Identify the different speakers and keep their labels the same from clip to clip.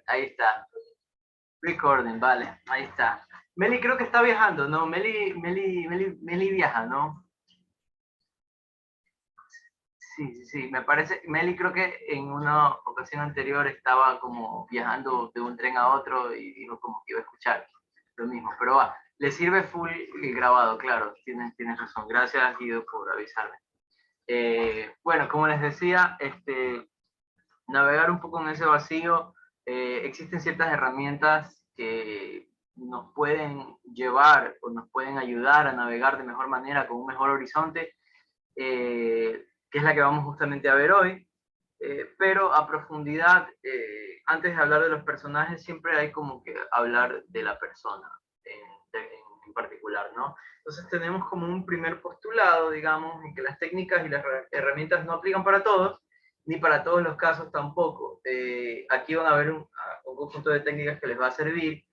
Speaker 1: ahí está. Recording, vale, ahí está. Meli creo que está viajando, ¿no? Meli viaja, ¿no? Sí, sí, sí, me parece, Meli creo que en una ocasión anterior estaba como viajando de un tren a otro y dijo como que iba a escuchar lo mismo, pero va, le sirve full grabado, claro, tienes razón. Gracias, Guido, por avisarme. Bueno, como les decía, navegar un poco en ese vacío, existen ciertas herramientas que nos pueden llevar o nos pueden ayudar a navegar de mejor manera, con un mejor horizonte, que es la que vamos justamente a ver hoy. Pero a profundidad, antes de hablar de los personajes, siempre hay como que hablar de la persona en particular, ¿no? Entonces tenemos como un primer postulado, digamos, en que las técnicas y las herramientas no aplican para todos, ni para todos los casos tampoco. Aquí van a ver un conjunto de técnicas que les va a servir,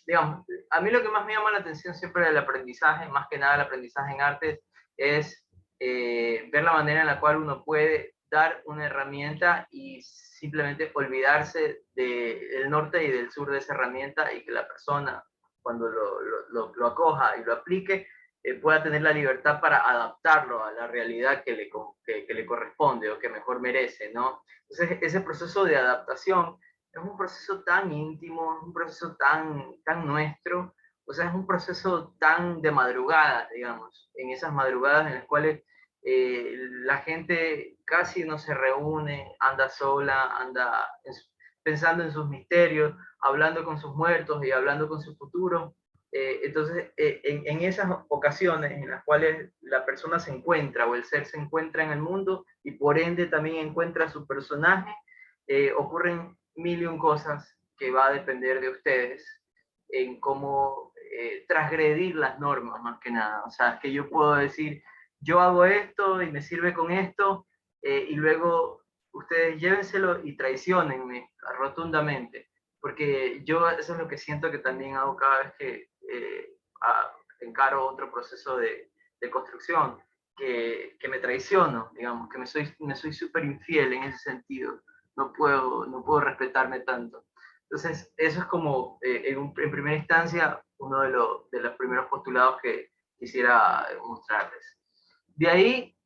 Speaker 1: digamos, a mí lo que más me llama la atención siempre del aprendizaje, más que nada el aprendizaje en artes, es ver la manera en la cual uno puede dar una herramienta y simplemente olvidarse del norte y del sur de esa herramienta, y que la persona, cuando lo acoja y lo aplique, pueda tener la libertad para adaptarlo a la realidad que le corresponde o que mejor merece, ¿no? Entonces, ese proceso de adaptación es un proceso tan íntimo, es un proceso tan nuestro, o sea, es un proceso tan de madrugadas, digamos, en esas madrugadas en las cuales la gente casi no se reúne, anda sola, pensando en sus misterios, hablando con sus muertos y hablando con su futuro. Entonces, en esas ocasiones en las cuales la persona se encuentra o el ser se encuentra en el mundo y por ende también encuentra su personaje, ocurren mil y un cosas que va a depender de ustedes en cómo transgredir las normas, más que nada. O sea, que yo puedo decir, yo hago esto y me sirve con esto, y luego ustedes llévenselo y traicionenme rotundamente, porque yo eso es lo que siento que también hago cada vez que encaro otro proceso de construcción, que me traiciono, digamos, que me soy súper infiel en ese sentido, no puedo respetarme tanto. Entonces, eso es como, en primera instancia, uno de los primeros postulados que quisiera mostrarles. De ahí,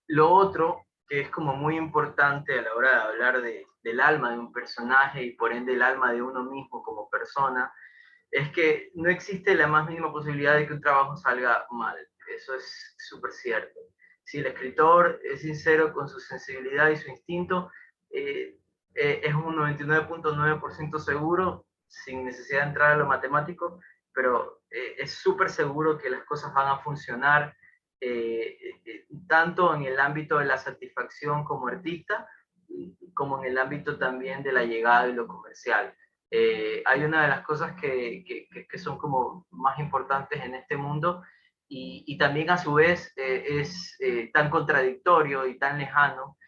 Speaker 1: lo otro, que es como muy importante a la hora de hablar del alma de un personaje y por ende el alma de uno mismo como persona, es que no existe la más mínima posibilidad de que un trabajo salga mal. Eso es súper cierto. Si el escritor es sincero con su sensibilidad y su instinto, eh, es un 99.9% seguro, sin necesidad de entrar a lo matemático, pero es súper seguro que las cosas van a funcionar, tanto en el ámbito de la satisfacción como artista, como en el ámbito también de la llegada y lo comercial. Hay una de las cosas que son como más importantes en este mundo, y también a su vez es tan contradictorio y tan lejano,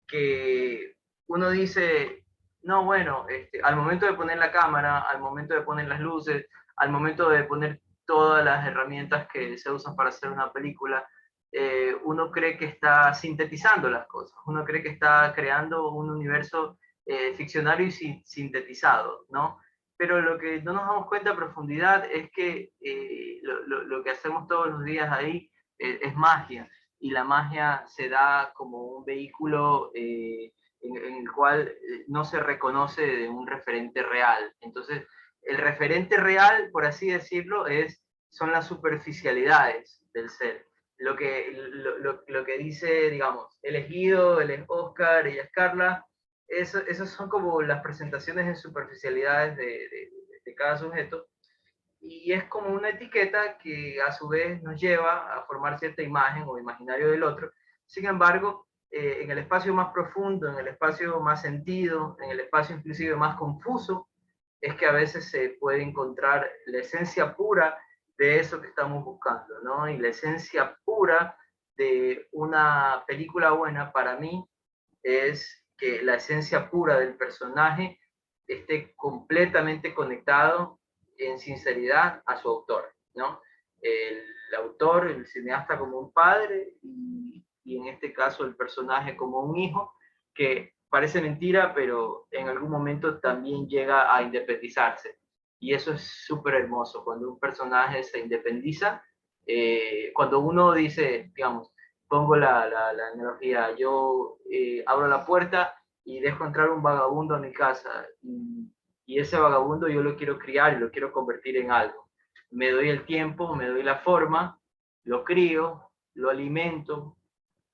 Speaker 1: que uno dice, no, bueno, al momento de poner la cámara, al momento de poner las luces, al momento de poner todas las herramientas que se usan para hacer una película, uno cree que está sintetizando las cosas, uno cree que está creando un universo ficcionario y sintetizado, ¿no? Pero lo que no nos damos cuenta a profundidad es que lo que hacemos todos los días ahí es magia, y la magia se da como un vehículo en el cual no se reconoce de un referente real. Entonces, el referente real, por así decirlo, son las superficialidades del ser. Lo que dice, digamos, él es Guido, él es Oscar, ella es Carla, esas son como las presentaciones de superficialidades de cada sujeto, y es como una etiqueta que a su vez nos lleva a formar cierta imagen o imaginario del otro. Sin embargo, en el espacio más profundo, en el espacio más sentido, en el espacio inclusive más confuso, es que a veces se puede encontrar la esencia pura de eso que estamos buscando, ¿no? Y la esencia pura de una película buena para mí es que la esencia pura del personaje esté completamente conectado en sinceridad a su autor, ¿no? El autor, el cineasta como un padre, y en este caso el personaje como un hijo, que parece mentira, pero en algún momento también llega a independizarse. Y eso es súper hermoso, cuando un personaje se independiza, cuando uno dice, digamos, pongo la analogía, yo abro la puerta y dejo entrar un vagabundo a mi casa, y ese vagabundo yo lo quiero criar y lo quiero convertir en algo. Me doy el tiempo, me doy la forma, lo crío, lo alimento,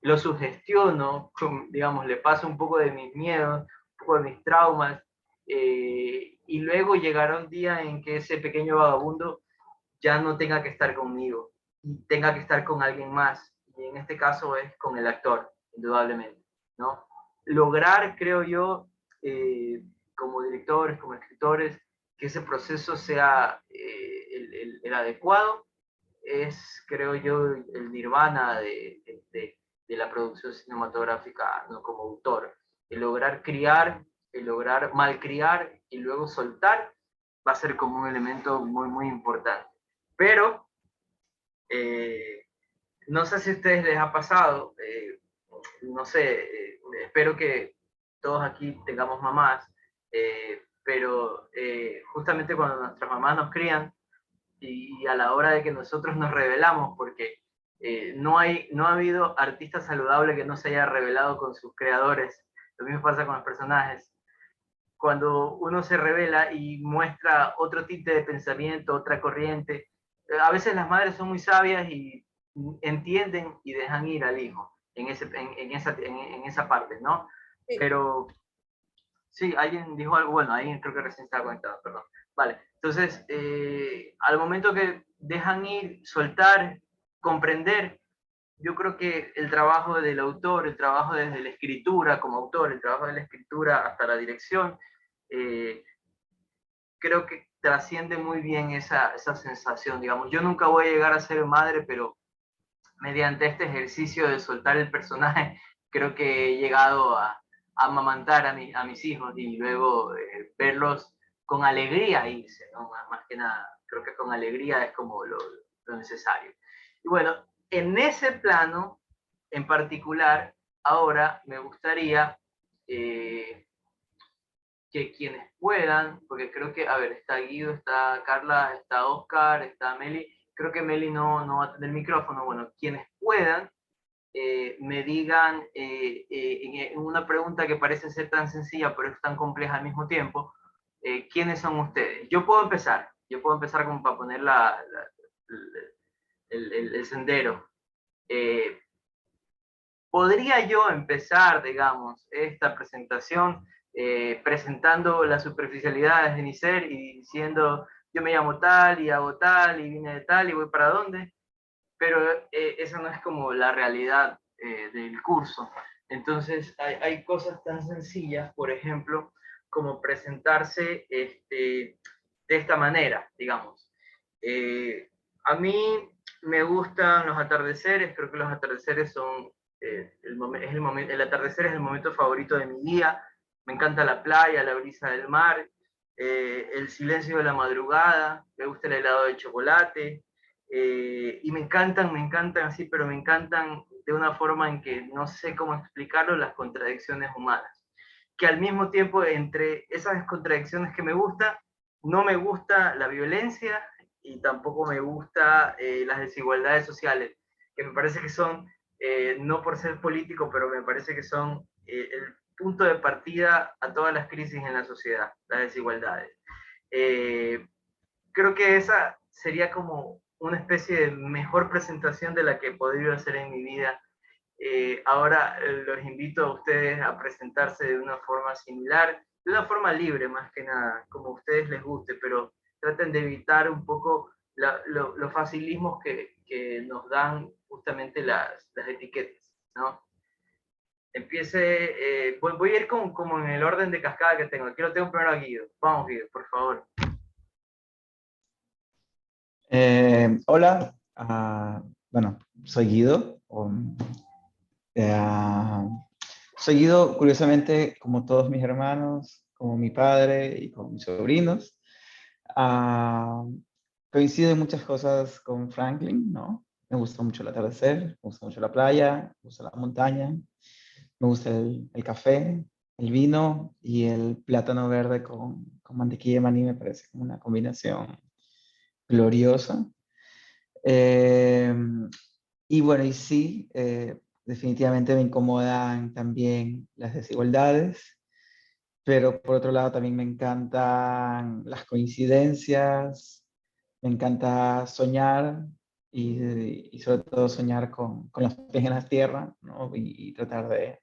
Speaker 1: lo sugestiono, digamos, le paso un poco de mis miedos, un poco de mis traumas, y luego llegará un día en que ese pequeño vagabundo ya no tenga que estar conmigo y tenga que estar con alguien más, y en este caso es con el actor, indudablemente, ¿no? Lograr, creo yo, como directores, como escritores, que ese proceso sea el adecuado, es, creo yo, el nirvana de la producción cinematográfica, ¿no? Como autor. El lograr criar, el lograr malcriar y luego soltar va a ser como un elemento muy, muy importante. Pero eh, no sé si a ustedes les ha pasado, no sé, espero que todos aquí tengamos mamás, pero justamente cuando nuestras mamás nos crían, y a la hora de que nosotros nos revelamos, porque no ha habido artista saludable que no se haya revelado con sus creadores. Lo mismo pasa con los personajes. Cuando uno se revela y muestra otro tipo de pensamiento, otra corriente, a veces las madres son muy sabias y entienden y dejan ir al hijo en esa parte, ¿no?
Speaker 2: Sí.
Speaker 1: Pero sí, alguien dijo algo, bueno, ahí creo que recién estaba conectado, perdón. Vale, entonces, al momento que dejan ir, soltar, comprender, yo creo que el trabajo del autor, el trabajo desde la escritura como autor, el trabajo de la escritura hasta la dirección, eh, creo que trasciende muy bien esa sensación, digamos. Yo nunca voy a llegar a ser madre, pero mediante este ejercicio de soltar el personaje, creo que he llegado a amamantar a mis hijos y luego verlos con alegría irse, ¿no? Más que nada, creo que con alegría es como lo necesario. Y bueno, en ese plano en particular, ahora me gustaría que quienes puedan, porque creo que, a ver, está Guido, está Carla, está Oscar, está Meli, creo que Meli no va a tener micrófono, bueno, quienes puedan, me digan en una pregunta que parece ser tan sencilla, pero es tan compleja al mismo tiempo, ¿quiénes son ustedes? Yo puedo empezar como para poner el sendero. Eh, ¿Podría yo empezar, digamos, esta presentación presentando las superficialidades de mi ser y diciendo, yo me llamo tal y hago tal y vine de tal y voy para dónde? Pero esa no es como la realidad del curso. Entonces, hay cosas tan sencillas, por ejemplo, como presentarse de esta manera, digamos. A mí me gustan los atardeceres, creo que los atardeceres son, el atardecer es el momento favorito de mi día, me encanta la playa, la brisa del mar, el silencio de la madrugada, me gusta el helado de chocolate, y me encantan así, pero me encantan de una forma en que no sé cómo explicarlo, las contradicciones humanas. Que al mismo tiempo, entre esas contradicciones que me gustan, no me gusta la violencia y tampoco me gusta las desigualdades sociales, que me parece que son, no por ser político, pero me parece que son el punto de partida a todas las crisis en la sociedad, las desigualdades. Eh, Creo que esa sería como una especie de mejor presentación de la que podría hacer en mi vida. Ahora los invito a ustedes a presentarse de una forma similar, de una forma libre más que nada, como a ustedes les guste, pero traten de evitar un poco los facilismos que nos dan justamente las etiquetas, ¿no? Voy a ir como en el orden de cascada que tengo. Aquí lo tengo primero a Guido. Vamos, Guido, por favor.
Speaker 3: Hola, bueno, soy Guido. Eh, Soy Guido, curiosamente, como todos mis hermanos, como mi padre y como mis sobrinos. Ah, Coincido en muchas cosas con Franklin, ¿no? Me gusta mucho el atardecer, me gusta mucho la playa, me gusta la montaña, me gusta el café, el vino y el plátano verde con mantequilla de maní me parece como una combinación gloriosa. Eh, y bueno, y sí, definitivamente me incomodan también las desigualdades, pero por otro lado también me encantan las coincidencias, me encanta soñar y sobre todo soñar con los pies en la tierra, ¿no? Y tratar de,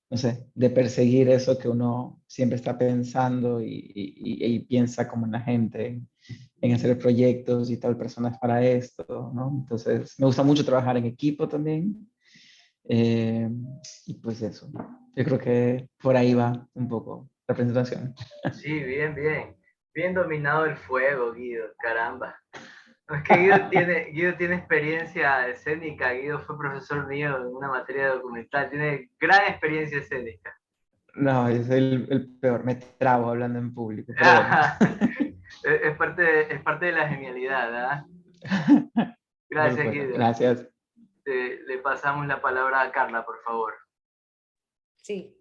Speaker 3: no sé, de perseguir eso que uno siempre está pensando y piensa como en la gente, en hacer proyectos y tal personas para esto, ¿no? Entonces, me gusta mucho trabajar en equipo también. eh, y pues eso, yo creo que por ahí va un poco la presentación.
Speaker 1: Sí, bien, bien. Bien dominado el fuego, Guido, caramba. No, es que Guido tiene experiencia escénica, Guido fue profesor mío en una materia documental, tiene gran experiencia escénica.
Speaker 3: No, yo soy el peor, me trabo hablando en público, pero bueno.
Speaker 1: Es parte de la genialidad, ¿ah? Gracias,
Speaker 3: Bueno,
Speaker 1: Guido.
Speaker 3: gracias.
Speaker 1: Le pasamos la palabra a Carla, por favor.
Speaker 2: Sí.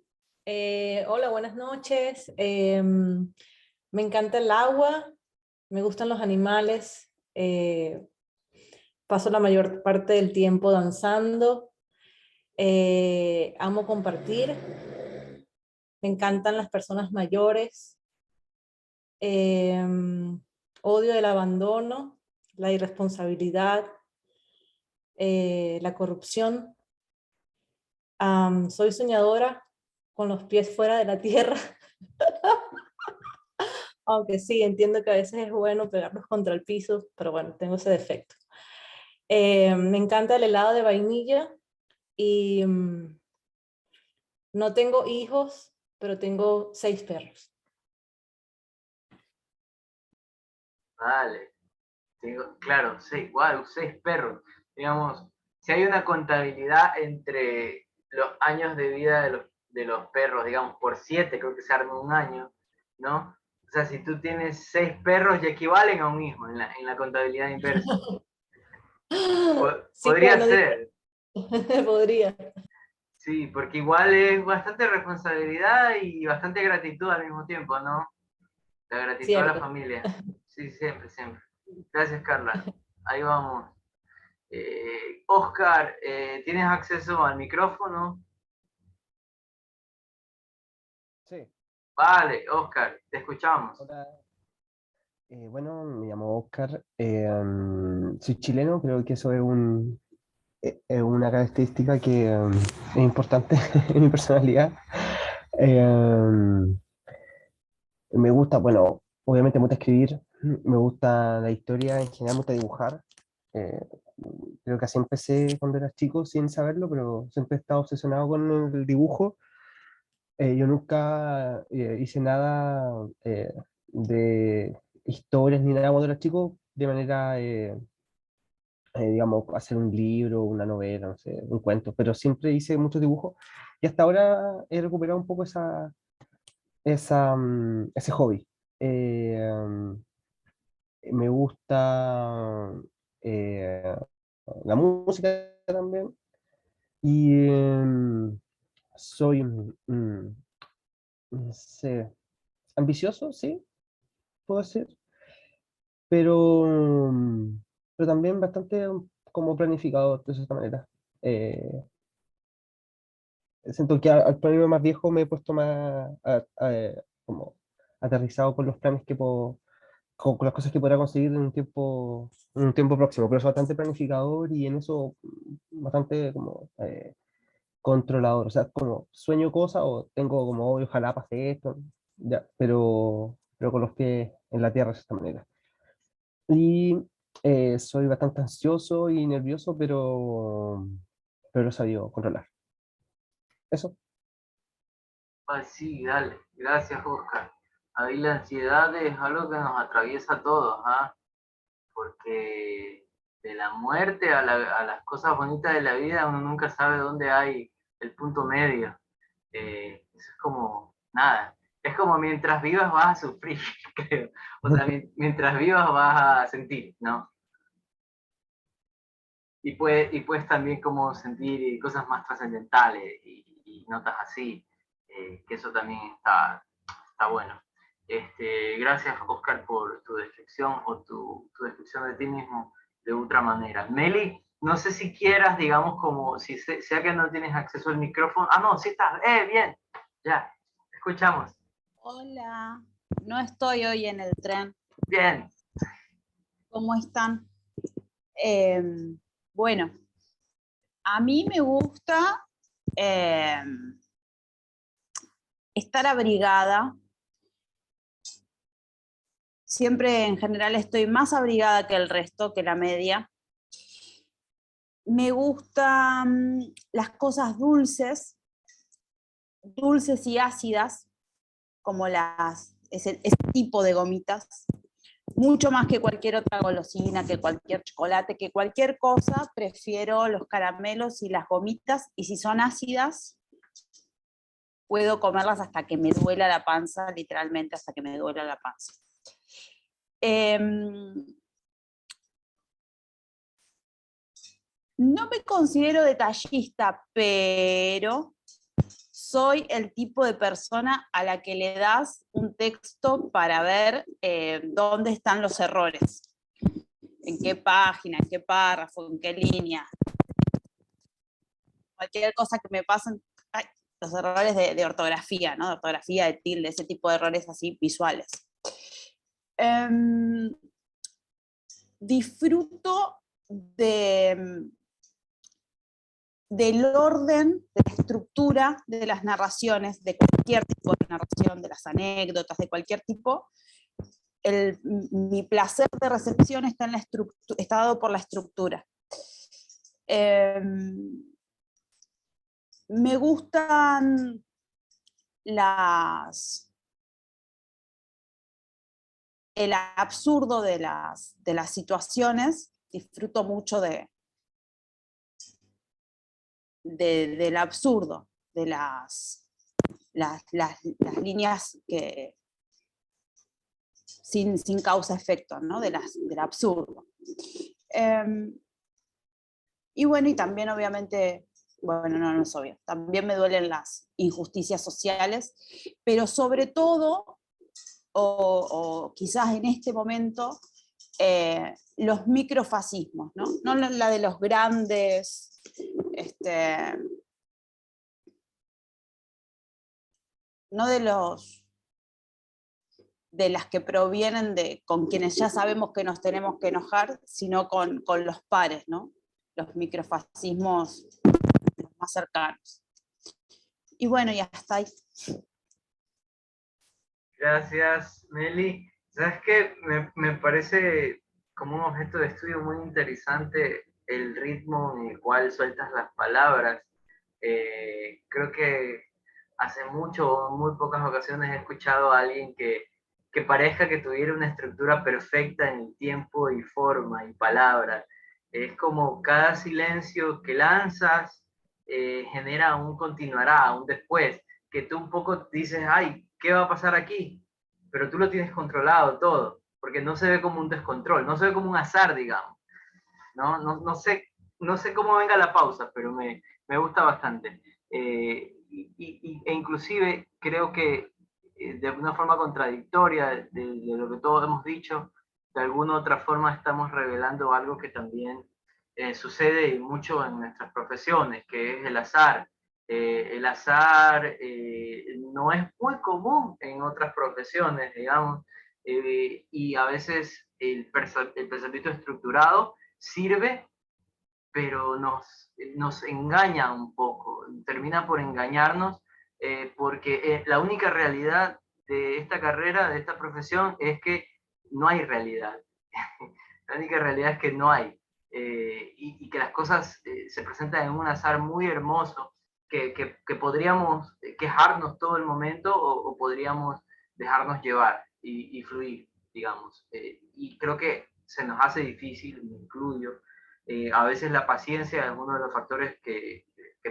Speaker 2: Hola, buenas noches. Me encanta el agua, me gustan los animales. Paso la mayor parte del tiempo danzando. Amo compartir. Me encantan las personas mayores. Odio el abandono, la irresponsabilidad, la corrupción. Soy soñadora con los pies fuera de la tierra. Aunque sí, entiendo que a veces es bueno pegarlos contra el piso, pero bueno, tengo ese defecto. Me encanta el helado de vainilla y no tengo hijos, pero tengo 6 perros.
Speaker 1: Vale. Claro, wow, 6 perros. Digamos, si hay una contabilidad entre los años de vida de los perros, digamos, por 7, creo que se arma un año, ¿no? O sea, si tú tienes 6 perros, ya equivalen a un hijo en la contabilidad inversa.
Speaker 2: Sí,
Speaker 1: Podría
Speaker 2: bueno,
Speaker 1: ser,
Speaker 2: podría.
Speaker 1: sí, porque igual es bastante responsabilidad y bastante gratitud al mismo tiempo, ¿no? La gratitud a la
Speaker 2: Cierto.
Speaker 1: familia. Sí, siempre, siempre. Gracias, Carla. Ahí vamos. Oscar, ¿tienes acceso al micrófono?
Speaker 4: Sí,
Speaker 1: Vale, Oscar, te escuchamos.
Speaker 4: hola. Bueno, me llamo Oscar. Soy chileno, creo que eso es una característica que es importante en mi personalidad. Eh, Me gusta, bueno, obviamente me gusta escribir, me gusta la historia, en general me gusta dibujar. Eh, Creo que así empecé cuando era chico sin saberlo, pero siempre he estado obsesionado con el dibujo. Yo nunca hice nada de historias ni nada cuando era chico, de manera, digamos, hacer un libro, una novela, no sé, un cuento, pero siempre hice muchos dibujos y hasta ahora he recuperado un poco ese hobby. Eh, um, Me gusta eh, la música también y soy, no sé, ambicioso, sí, puedo ser, pero, pero también bastante como planificador de cierta manera. Eh, Siento que al ponerme más viejo me he puesto más como aterrizado con los planes que puedo, con las cosas que podrá conseguir en un tiempo próximo, pero soy bastante planificador y en eso bastante como controlador, o sea, como sueño cosas o tengo como, "Oye, ojalá pase esto, ya, pero con los pies en la tierra de esta manera. Y soy bastante ansioso y nervioso, pero lo he sabido controlar. Eso.
Speaker 1: Ah, sí, dale. Gracias, Oscar. Ahí la ansiedad es algo que nos atraviesa a todos, ¿ah? Porque de la muerte a las cosas bonitas de la vida uno nunca sabe dónde hay el punto medio. Eso es como nada. Es como mientras vivas vas a sufrir, creo. O sea, mientras vivas vas a sentir, ¿no? Y puedes también como sentir cosas más trascendentales y notas así. que eso también está bueno. Gracias, Oscar, por tu descripción o tu descripción de ti mismo de otra manera. Meli, no sé si quieras, digamos, como si sea que no tienes acceso al micrófono. Ah, no, sí estás. Bien, ya, escuchamos.
Speaker 5: Hola, no estoy hoy en el tren.
Speaker 1: Bien.
Speaker 5: ¿Cómo están? Bueno, a mí me gusta estar abrigada. Siempre en general estoy más abrigada que el resto, que la media. Me gustan las cosas dulces y ácidas, como ese tipo de gomitas. Mucho más que cualquier otra golosina, que cualquier chocolate, que cualquier cosa, prefiero los caramelos y las gomitas, y si son ácidas, puedo comerlas hasta que me duela la panza, literalmente hasta que me duela la panza. No me considero detallista, pero soy el tipo de persona a la que le das un texto para ver dónde están los errores. En qué página, en qué párrafo, en qué línea. Cualquier cosa que me pasen, los errores de ortografía, ¿no? De ortografía, de tilde, ese tipo de errores así visuales. Disfruto del orden, de la estructura de las narraciones, de cualquier tipo de narración, de las anécdotas, de cualquier tipo. Mi placer de recepción está dado por la estructura. Me gustan el absurdo de las situaciones. Disfruto mucho del absurdo, de las líneas que sin causa-efecto, ¿no? Del absurdo. Y bueno, y también obviamente, bueno, no es obvio, también me duelen las injusticias sociales, pero sobre todo, o quizás en este momento, los microfascismos, ¿no? No la de los grandes, no de las que provienen con quienes ya sabemos que nos tenemos que enojar, sino con los pares, ¿no? Los microfascismos más cercanos. Y bueno, ya está ahí.
Speaker 1: Gracias, Meli. ¿Sabes qué? Me parece como un objeto de estudio muy interesante el ritmo en el cual sueltas las palabras. Creo que hace mucho o muy pocas ocasiones he escuchado a alguien que parezca que tuviera una estructura perfecta en tiempo y forma y palabra. Es como cada silencio que lanzas genera un continuará, un después, que tú un poco dices, ay, ¿qué va a pasar aquí? Pero tú lo tienes controlado todo, porque no se ve como un descontrol, no se ve como un azar, digamos. No sé cómo venga la pausa, pero me gusta bastante. E inclusive creo que de una forma contradictoria de lo que todos hemos dicho, de alguna u otra forma estamos revelando algo que también sucede mucho en nuestras profesiones, que es el azar. El azar no es muy común en otras profesiones, digamos, y a veces el pensamiento estructurado sirve, pero nos engaña un poco, termina por engañarnos, porque la única realidad de esta carrera, de esta profesión, es que no hay realidad. La única realidad es que no hay. Y que las cosas se presentan en un azar muy hermoso, que podríamos quejarnos todo el momento o podríamos dejarnos llevar y fluir, digamos. Y creo que se nos hace difícil, me incluyo. A veces la paciencia es uno de los factores que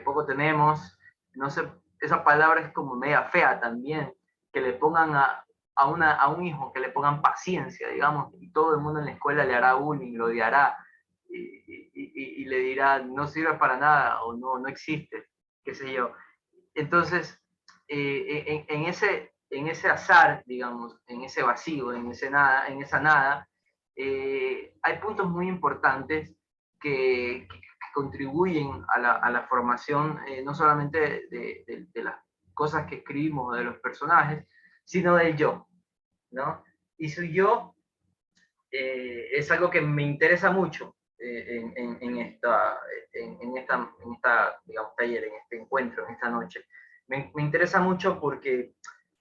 Speaker 1: poco tenemos. No sé, esa palabra es como media fea también, que le pongan a un hijo, que le pongan paciencia, digamos, y todo el mundo en la escuela le hará bullying, lo odiará y le dirá no sirve para nada o no existe, qué sé yo. Entonces, en ese azar, digamos, en ese vacío, en esa nada, hay puntos muy importantes que contribuyen a la formación, no solamente de las cosas que escribimos, de los personajes, sino del yo, ¿no? Y su yo es algo que me interesa mucho en esta, digamos, taller, en este encuentro, en esta noche. Me interesa mucho porque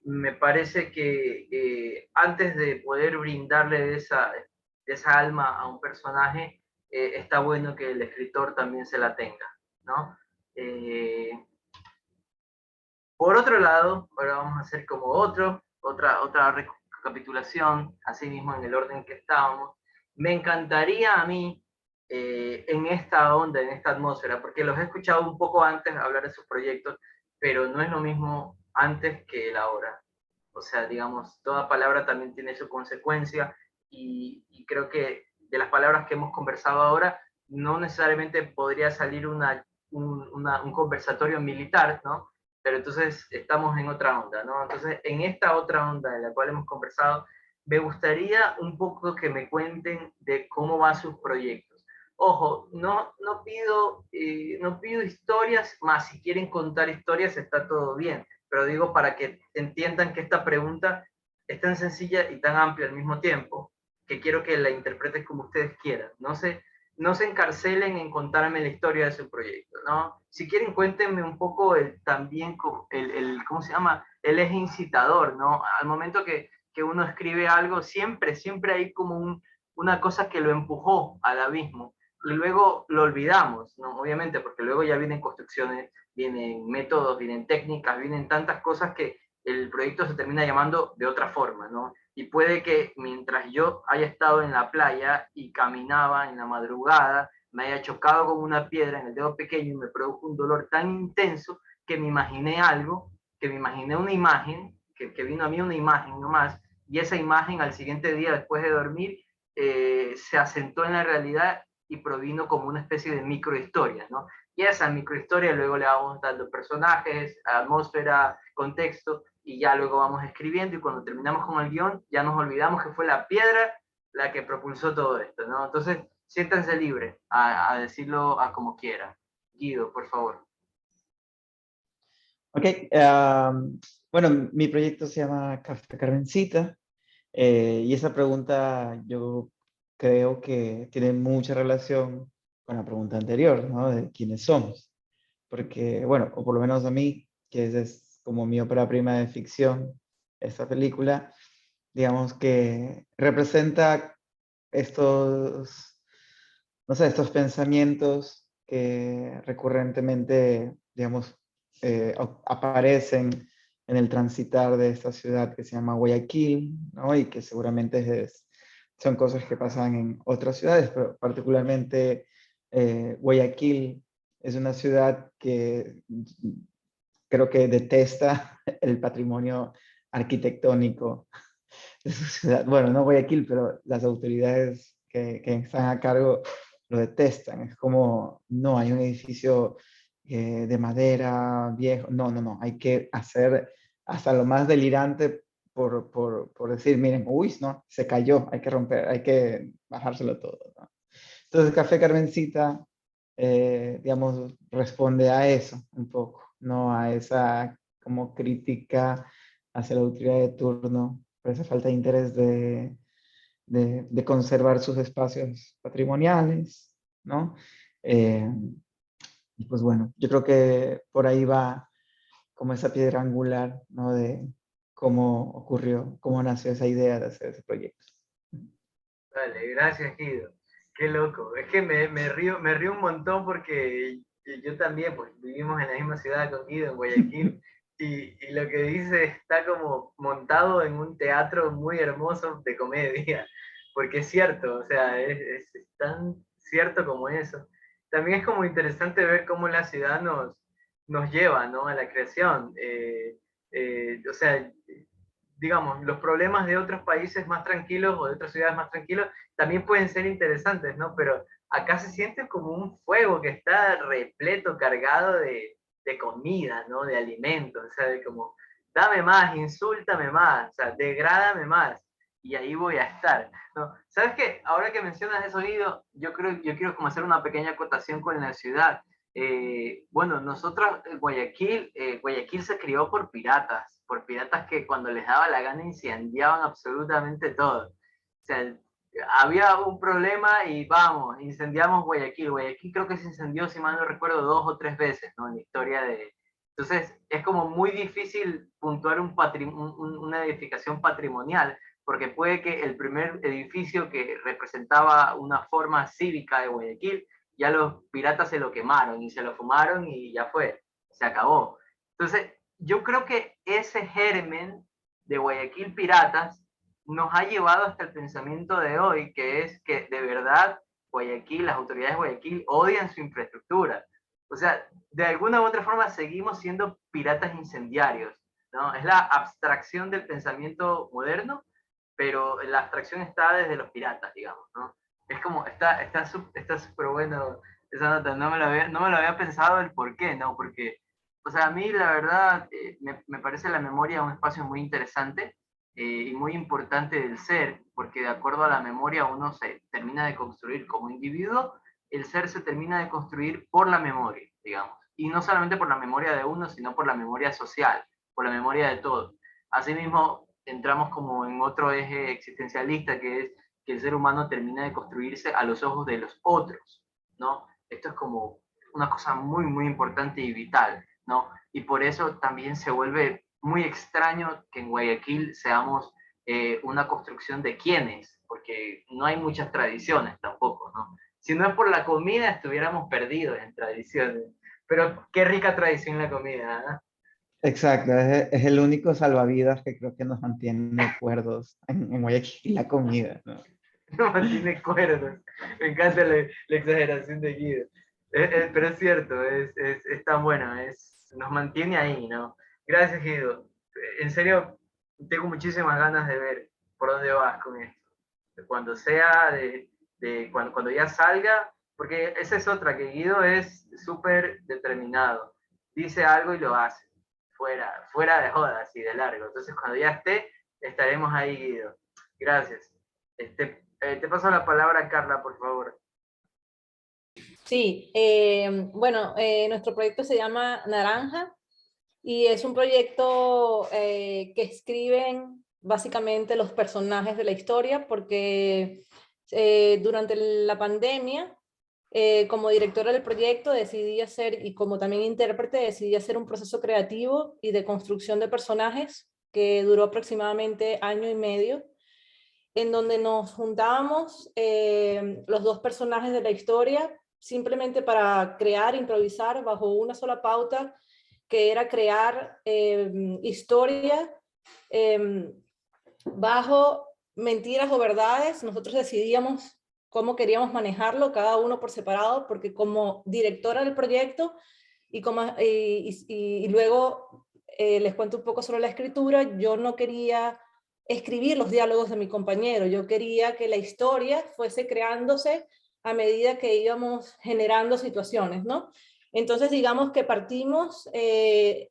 Speaker 1: me parece que antes de poder brindarle de esa alma a un personaje, está bueno que el escritor también se la tenga, ¿no? Eh, por otro lado, ahora vamos a hacer como otra recapitulación, así mismo en el orden que estábamos. Me encantaría a mí, en esta onda, en esta atmósfera, porque los he escuchado un poco antes hablar de sus proyectos, pero no es lo mismo antes que el ahora. O sea, digamos, toda palabra también tiene su consecuencia y creo que de las palabras que hemos conversado ahora, no necesariamente podría salir un conversatorio militar, ¿no? Pero entonces estamos en otra onda, ¿no? Entonces, en esta otra onda en la cual hemos conversado, me gustaría un poco que me cuenten de cómo van sus proyectos. Ojo, no pido historias, más si quieren contar historias está todo bien, pero digo para que entiendan que esta pregunta es tan sencilla y tan amplia al mismo tiempo, que quiero que la interpreten como ustedes quieran. No se encarcelen en contarme la historia de su proyecto, ¿no? Si quieren, cuéntenme un poco también ¿cómo se llama? El eje incitador, ¿no? Al momento que uno escribe algo, siempre hay como una cosa que lo empujó al abismo y luego lo olvidamos, ¿no? Obviamente, porque luego ya vienen construcciones, vienen métodos, vienen técnicas, vienen tantas cosas que el proyecto se termina llamando de otra forma, ¿no? Y puede que mientras yo haya estado en la playa y caminaba en la madrugada, me haya chocado con una piedra en el dedo pequeño y me produjo un dolor tan intenso que me imaginé algo, que me imaginé una imagen, que vino a mí una imagen nomás, y esa imagen al siguiente día, después de dormir, se asentó en la realidad y provino como una especie de microhistoria, ¿no? Y a esa microhistoria luego le vamos dando personajes, atmósfera, contexto, y ya luego vamos escribiendo y cuando terminamos con el guión ya nos olvidamos que fue la piedra la que propulsó todo esto, ¿no? Entonces, siéntanse libres a decirlo a como quieran. Guido, por favor.
Speaker 3: Ok, bueno, mi proyecto se llama Café Carmencita y esa pregunta yo creo que tiene mucha relación con la pregunta anterior, ¿no? De quiénes somos. Porque, bueno, o por lo menos a mí, que es como mi ópera prima de ficción, esta película, digamos que representa estos, no sé, estos pensamientos que recurrentemente, digamos, aparecen en el transitar de esta ciudad que se llama Guayaquil, ¿no? Y que seguramente son cosas que pasan en otras ciudades, pero particularmente Guayaquil es una ciudad que creo que detesta el patrimonio arquitectónico de su ciudad. Bueno, no Guayaquil, pero las autoridades que están a cargo lo detestan. Es como, no, hay un edificio de madera viejo. No, no, no. Hay que hacer hasta lo más delirante por decir, miren, uy, no, se cayó, hay que romper, hay que bajárselo todo, ¿no? Entonces, Café Carmencita, digamos, responde a eso un poco, ¿no? A esa como crítica hacia la autoridad de turno, por esa falta de interés de conservar sus espacios patrimoniales, ¿no? Y pues bueno, yo creo que por ahí va como esa piedra angular, ¿no? De cómo ocurrió, cómo nació esa idea de hacer ese proyecto.
Speaker 1: Vale, gracias, Guido. Qué loco. Es que me río un montón porque yo también, pues vivimos en la misma ciudad con Guido, en Guayaquil, y lo que dice está como montado en un teatro muy hermoso de comedia, porque es cierto, o sea, es tan cierto como eso. También es como interesante ver cómo la ciudad nos lleva, ¿no? A la creación. O sea, digamos, los problemas de otros países más tranquilos o de otras ciudades más tranquilos también pueden ser interesantes, ¿no? Pero acá se siente como un fuego que está repleto, cargado de de comida, ¿no? De alimentos, o sea, de como, dame más, insúltame más, o sea, degrádame más, y ahí voy a estar, ¿no? ¿Sabes qué? Ahora que mencionas eso, Guido, yo quiero como hacer una pequeña acotación con la ciudad. Bueno, nosotros, Guayaquil se crió por piratas que cuando les daba la gana incendiaban absolutamente todo. O sea, había un problema y vamos, incendiamos Guayaquil. Guayaquil creo que se incendió, si mal no recuerdo, 2 o 3 veces, ¿no? En la historia de... Entonces, es como muy difícil puntuar una edificación patrimonial, porque puede que el primer edificio que representaba una forma cívica de Guayaquil, ya los piratas se lo quemaron y se lo fumaron y ya fue, se acabó. Entonces, yo creo que ese germen de Guayaquil Piratas nos ha llevado hasta el pensamiento de hoy, que es que de verdad Guayaquil, las autoridades de Guayaquil odian su infraestructura. O sea, de alguna u otra forma seguimos siendo piratas incendiarios, ¿no? Es la abstracción del pensamiento moderno, pero la abstracción está desde los piratas, digamos, ¿no? Es como, está súper bueno esa nota, no me lo había pensado el por qué, ¿no? Porque, o sea, a mí la verdad me parece la memoria un espacio muy interesante y muy importante del ser, porque de acuerdo a la memoria uno se termina de construir como individuo, el ser se termina de construir por la memoria, digamos, y no solamente por la memoria de uno, sino por la memoria social, por la memoria de todos. Asimismo, entramos como en otro eje existencialista, que es que el ser humano termina de construirse a los ojos de los otros, ¿no? Esto es como una cosa muy, muy importante y vital, ¿no? Y por eso también se vuelve muy extraño que en Guayaquil seamos una construcción de quiénes, porque no hay muchas tradiciones tampoco, ¿no? Si no es por la comida, estuviéramos perdidos en tradiciones. Pero qué rica tradición la comida, ¿no?
Speaker 3: Exacto, es el único salvavidas que creo que nos mantiene cuerdos en Guayaquil, la comida, ¿no?
Speaker 1: No mantiene cuerdos. Me encanta la exageración de Guido. Pero es cierto, es tan bueno, nos mantiene ahí, ¿no? Gracias, Guido. En serio, tengo muchísimas ganas de ver por dónde vas con esto. Cuando sea, cuando ya salga, porque esa es otra, que Guido es súper determinado. Dice algo y lo hace. Fuera de jodas y de largo. Entonces, cuando ya esté, estaremos ahí, Guido. Gracias. Te paso la palabra, Carla, por favor.
Speaker 2: Sí, bueno, nuestro proyecto se llama Naranja y es un proyecto que escriben básicamente los personajes de la historia, porque durante la pandemia, como directora del proyecto decidí hacer, y como también intérprete, decidí hacer un proceso creativo y de construcción de personajes que duró aproximadamente 1 año y medio, en donde nos juntábamos los dos personajes de la historia simplemente para crear, improvisar bajo una sola pauta, que era crear historia bajo mentiras o verdades. Nosotros decidíamos cómo queríamos manejarlo, cada uno por separado, porque como directora del proyecto y luego les cuento un poco sobre la escritura, yo no quería escribir los diálogos de mi compañero, yo quería que la historia fuese creándose a medida que íbamos generando situaciones, ¿no? Entonces digamos que partimos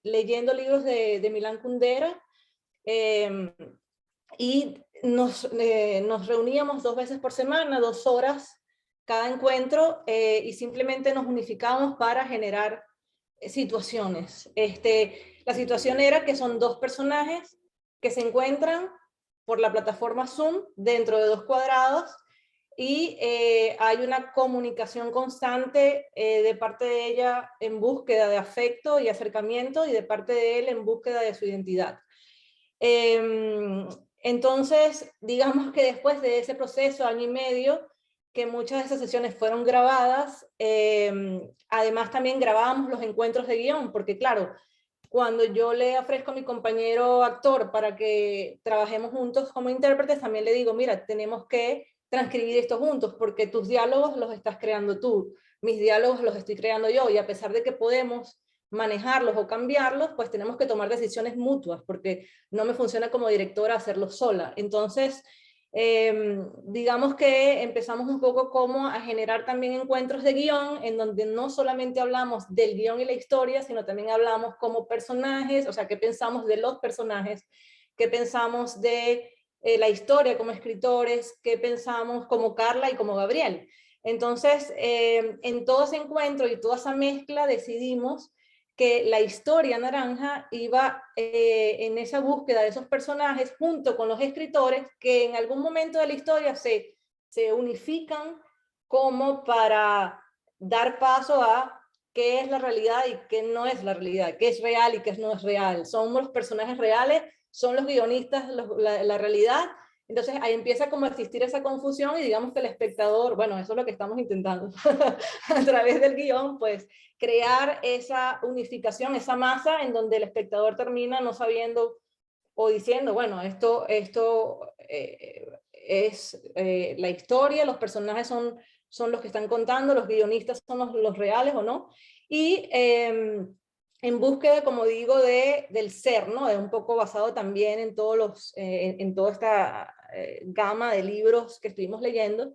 Speaker 2: leyendo libros de Milán Kundera, y nos reuníamos 2 veces por semana, 2 horas cada encuentro, y simplemente nos unificamos para generar situaciones. La situación era que son dos personajes que se encuentran por la plataforma Zoom dentro de 2 cuadrados, y hay una comunicación constante de parte de ella en búsqueda de afecto y acercamiento, y de parte de él en búsqueda de su identidad. Entonces, digamos que después de ese proceso, 1 año y medio, que muchas de esas sesiones fueron grabadas, además también grabábamos los encuentros de guión, porque claro, cuando yo le ofrezco a mi compañero actor para que trabajemos juntos como intérpretes, también le digo, mira, tenemos que transcribir esto juntos, porque tus diálogos los estás creando tú, mis diálogos los estoy creando yo, y a pesar de que podemos manejarlos o cambiarlos, pues tenemos que tomar decisiones mutuas, porque no me funciona como directora hacerlo sola. Entonces, digamos que empezamos un poco como a generar también encuentros de guión, en donde no solamente hablamos del guión y la historia, sino también hablamos como personajes, o sea, qué pensamos de los personajes, qué pensamos de la historia como escritores, qué pensamos como Carla y como Gabriel. Entonces, en todo ese encuentro y toda esa mezcla decidimos que la historia naranja iba en esa búsqueda de esos personajes junto con los escritores que en algún momento de la historia se unifican como para dar paso a qué es la realidad y qué no es la realidad, qué es real y qué no es real. Somos los personajes reales, son los guionistas la realidad. Entonces ahí empieza como a existir esa confusión y digamos que el espectador, bueno, eso es lo que estamos intentando a través del guión, pues crear esa unificación, esa masa en donde el espectador termina no sabiendo o diciendo, bueno, esto es la historia, los personajes son los que están contando, los guionistas son los reales o no. Y en búsqueda, como digo, del ser, ¿no? Un poco basado también en en toda esta gama de libros que estuvimos leyendo.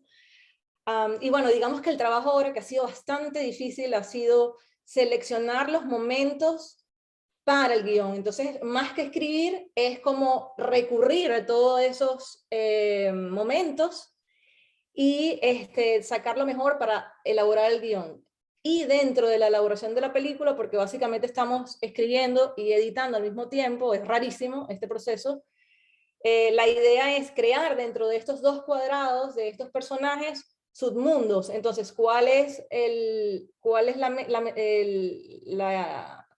Speaker 2: Y bueno, digamos que el trabajo ahora que ha sido bastante difícil ha sido seleccionar los momentos para el guión. Entonces, más que escribir, es como recurrir a todos esos momentos y sacar lo mejor para elaborar el guión. Y dentro de la elaboración de la película, porque básicamente estamos escribiendo y editando al mismo tiempo, es rarísimo este proceso, la idea es crear dentro de estos dos cuadrados, de estos personajes, submundos. Entonces, ¿cuál es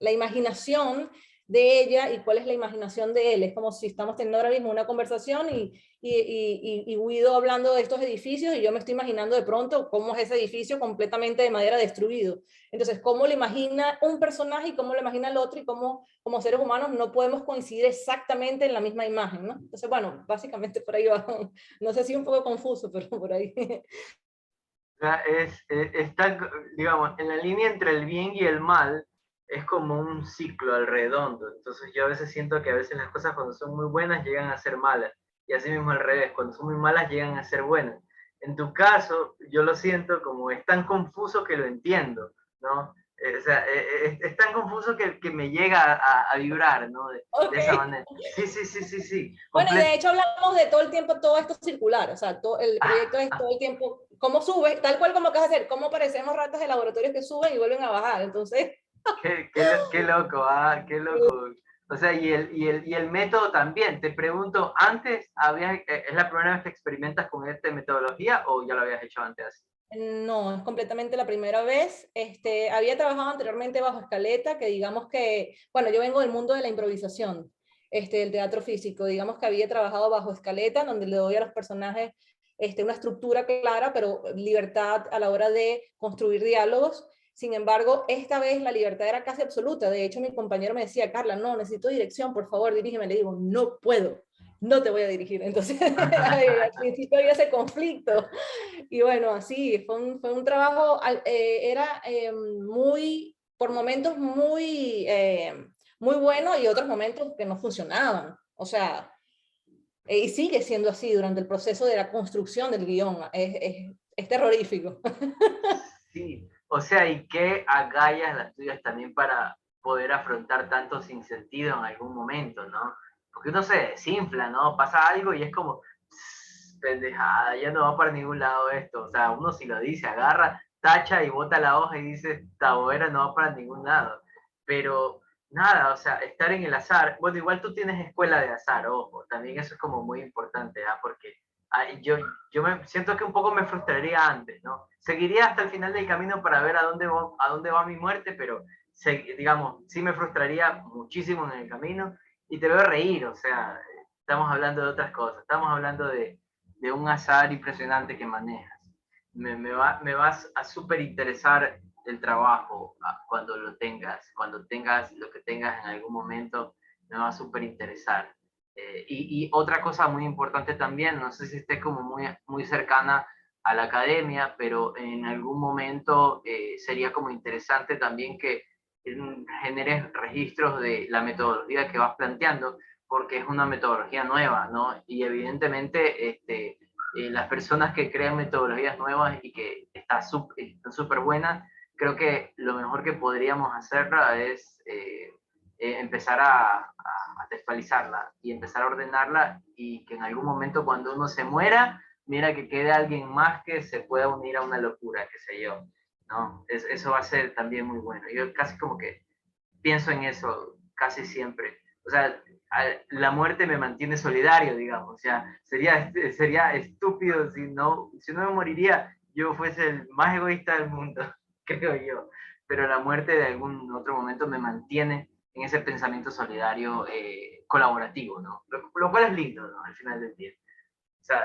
Speaker 2: la imaginación de ella y cuál es la imaginación de él? Es como si estamos teniendo ahora mismo una conversación y Guido hablando de estos edificios y yo me estoy imaginando de pronto cómo es ese edificio completamente de madera destruido. Entonces, ¿cómo lo imagina un personaje y cómo lo imagina el otro? Y cómo, como seres humanos, no podemos coincidir exactamente en la misma imagen, ¿no? Entonces, bueno, básicamente por ahí va. No sé si un poco confuso, pero por ahí.
Speaker 1: O sea, está, digamos, en la línea entre el bien y el mal, es como un ciclo al redondo. Entonces yo a veces siento que a veces las cosas cuando son muy buenas llegan a ser malas. Y así mismo al revés, cuando son muy malas llegan a ser buenas. En tu caso, yo lo siento como es tan confuso que lo entiendo, ¿no? O sea, es tan confuso que me llega a vibrar, ¿no? De esa
Speaker 2: Ok.
Speaker 1: manera. Sí, sí, sí, sí, sí.
Speaker 2: Bueno, y de hecho hablamos de todo el tiempo, todo esto circular, o sea, el proyecto es todo el tiempo, cómo sube, tal cual como acabas de hacer, cómo parecemos ratas de laboratorio que suben y vuelven a bajar, entonces...
Speaker 1: Qué loco, qué loco. O sea, y el método también. Te pregunto, ¿antes es la primera vez que experimentas con esta metodología o ya lo habías hecho antes?
Speaker 2: No, es completamente la primera vez. Había trabajado anteriormente bajo escaleta, que digamos que, bueno, yo vengo del mundo de la improvisación, del teatro físico, digamos que había trabajado bajo escaleta, donde le doy a los personajes una estructura clara, pero libertad a la hora de construir diálogos. Sin embargo, esta vez la libertad era casi absoluta. De hecho, mi compañero me decía, Carla, no, necesito dirección, por favor, dirígeme. Le digo, no puedo, no te voy a dirigir. Entonces, al principio había ese conflicto. Y bueno, así, fue un trabajo, era por momentos muy bueno y otros momentos que no funcionaban. O sea, y sigue siendo así durante el proceso de la construcción del guión. Es terrorífico.
Speaker 1: Sí, o sea, y qué agallas las tuyas también para poder afrontar tanto sinsentido en algún momento, ¿no? Porque uno se desinfla, ¿no? Pasa algo y es como, pendejada, ya no va para ningún lado esto. O sea, uno si lo dice, agarra, tacha y bota la hoja y dice, tabora no va para ningún lado. Pero nada, o sea, estar en el azar. Bueno, igual tú tienes escuela de azar, ojo, también eso es como muy importante, ¿ah? Porque yo me siento que un poco me frustraría antes, ¿no? Seguiría hasta el final del camino para ver a dónde va mi muerte, pero digamos, sí me frustraría muchísimo en el camino y te veo reír, o sea, estamos hablando de otras cosas, estamos hablando de un azar impresionante que manejas. Me vas a súper interesar el trabajo cuando tengas lo que tengas en algún momento, me va a súper interesar. Y otra cosa muy importante también, no sé si esté como muy cercana a la academia, pero en algún momento sería como interesante también que generes registros de la metodología que vas planteando, porque es una metodología nueva, ¿no? Y evidentemente las personas que crean metodologías nuevas y que están súper buenas, creo que lo mejor que podríamos hacerla es empezar a textualizarla y empezar a ordenarla, y que en algún momento cuando uno se muera, mira que quede alguien más que se pueda unir a una locura, qué sé yo, ¿no? Eso va a ser también muy bueno. Yo casi como que pienso en eso casi siempre. O sea, la muerte me mantiene solidario, digamos. O sea, sería estúpido si no me moriría, yo fuese el más egoísta del mundo, creo yo. Pero la muerte de algún otro momento me mantiene en ese pensamiento solidario colaborativo, ¿no? Lo cual es lindo, ¿no? Al final del día. O sea,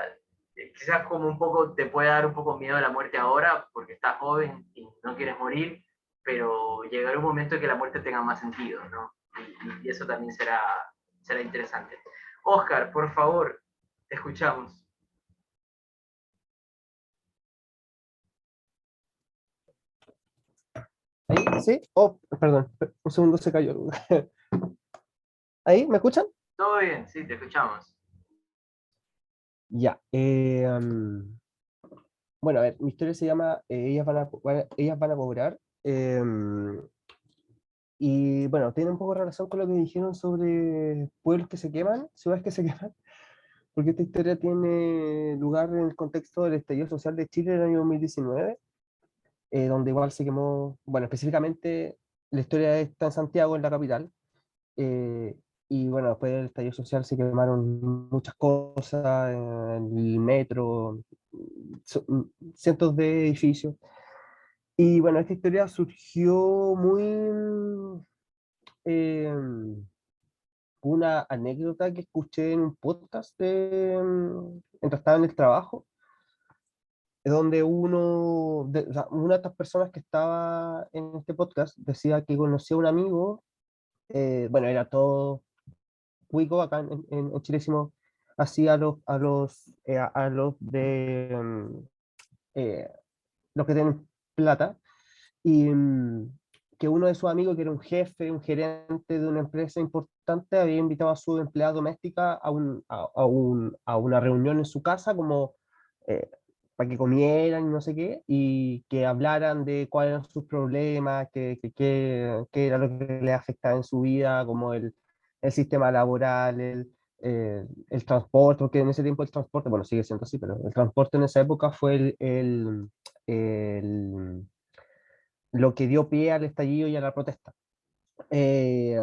Speaker 1: quizás como un poco te puede dar un poco miedo a la muerte ahora porque estás joven y no quieres morir, pero llegará un momento en que la muerte tenga más sentido, ¿no? Y eso también será interesante. Oscar, por favor, te escuchamos.
Speaker 4: ¿Ahí? ¿Sí? Oh, perdón, un segundo se cayó. ¿Ahí? ¿Me escuchan?
Speaker 1: Todo bien, sí, te escuchamos.
Speaker 4: Ya. Bueno, a ver, mi historia se llama Ellas van a cobrar. Y bueno, tiene un poco de relación con lo que dijeron sobre pueblos que se queman, ciudades que se queman, porque esta historia tiene lugar en el contexto del estallido social de Chile en el año 2019, donde igual se quemó, bueno, específicamente la historia está en Santiago, en la capital, eh, y bueno, después del estallido social se quemaron muchas cosas, el metro, so- cientos de edificios. Y bueno, esta historia surgió muy eh, una anécdota que escuché en un podcast mientras estaba en el trabajo, donde o sea, una de estas personas que estaba en este podcast decía que conocía a un amigo, bueno, era todo cuico, acá en Chile decimos así a los de eh, los que tienen plata, y que uno de sus amigos, que era un jefe, un gerente de una empresa importante, había invitado a su empleada doméstica a una reunión en su casa, como eh, para que comieran y no sé qué, y que hablaran de cuáles eran sus problemas, qué era lo que les afectaba en su vida, como el sistema laboral, el transporte, porque en ese tiempo el transporte, bueno, sigue siendo así, pero el transporte en esa época fue el lo que dio pie al estallido y a la protesta. Eh,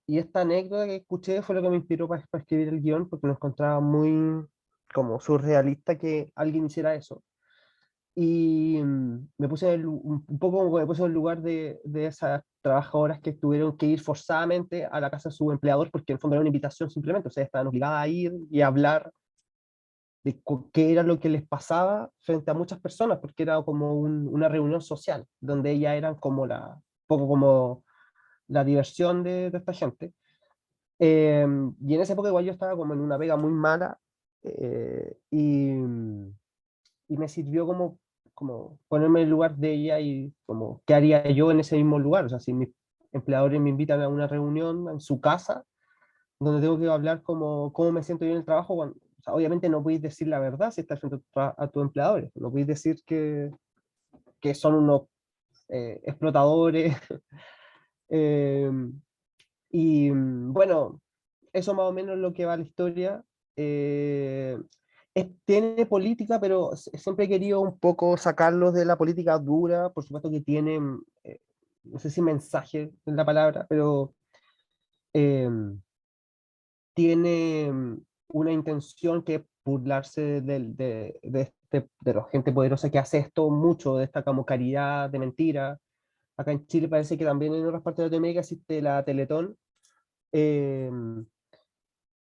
Speaker 4: y esta anécdota que escuché fue lo que me inspiró para escribir el guión, porque lo encontraba muy como surrealista que alguien hiciera eso. Y me puse un poco como me puse en el lugar de esas trabajadoras que tuvieron que ir forzadamente a la casa de su empleador, porque en el fondo era una invitación simplemente, o sea, estaban obligadas a ir y a hablar de qué era lo que les pasaba frente a muchas personas, porque era como una reunión social, donde ellas eran como poco como la diversión de esta gente. Y en esa época igual yo estaba como en una pega muy mala, y me sirvió como ponerme en el lugar de ella y como qué haría yo en ese mismo lugar. O sea, si mis empleadores me invitan a una reunión en su casa, donde tengo que hablar como cómo me siento yo en el trabajo, o sea, obviamente no podéis decir la verdad si estás frente a tus empleadores, no podéis decir que son unos explotadores. eh, y bueno, eso más o menos es lo que va la historia. Eh, tiene política, pero siempre he querido un poco sacarlos de la política dura, por supuesto que tienen, no sé si mensaje es la palabra, pero eh, tiene una intención que es burlarse de la gente poderosa que hace esto mucho, de esta como caridad de mentira. Acá en Chile parece que también en otras partes de Latinoamérica existe la Teletón, eh,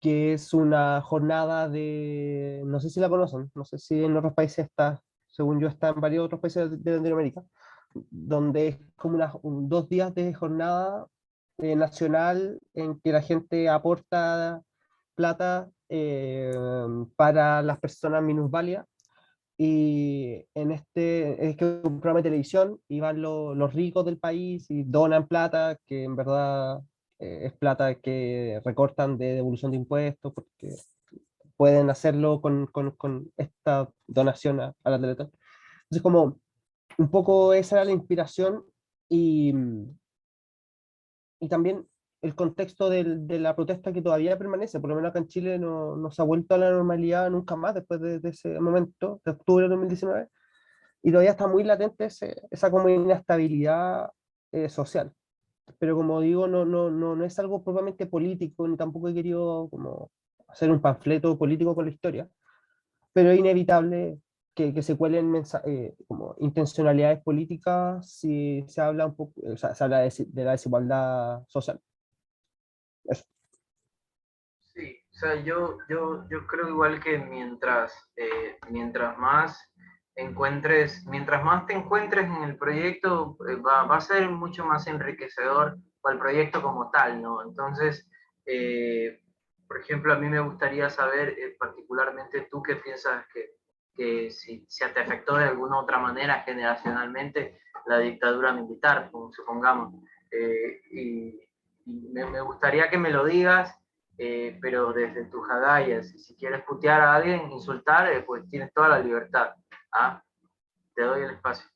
Speaker 4: que es una jornada no sé si la conocen, no sé si en otros países está, según yo está en varios otros países de Latinoamérica, donde es como 2 días de jornada nacional en que la gente aporta plata para las personas minusválidas. Y en es que es un programa de televisión y van los ricos del país y donan plata, que en verdad es plata que recortan de devolución de impuestos, porque pueden hacerlo con esta donación a la Teletón. Entonces, como un poco esa era la inspiración y, y también el contexto de la protesta que todavía permanece, por lo menos acá en Chile no se ha vuelto a la normalidad nunca más después de ese momento, de octubre de 2019, y todavía está muy latente esa como inestabilidad social. Pero como digo, no es algo propiamente político, ni tampoco he querido como hacer un panfleto político con la historia, pero es inevitable que se cuelen como intencionalidades políticas si se habla un poco, o sea, se habla de la desigualdad social. Eso.
Speaker 1: Sí, o sea, yo creo igual que mientras más te encuentres en el proyecto, va a ser mucho más enriquecedor para el proyecto como tal, ¿no? Entonces, eh, por ejemplo, a mí me gustaría saber particularmente tú qué piensas que si te afectó de alguna otra manera generacionalmente la dictadura militar, como supongamos. Y me gustaría que me lo digas, pero desde tus agallas. Si quieres putear a alguien, insultar, pues tienes toda la libertad. ¿Ah? Te doy el espacio.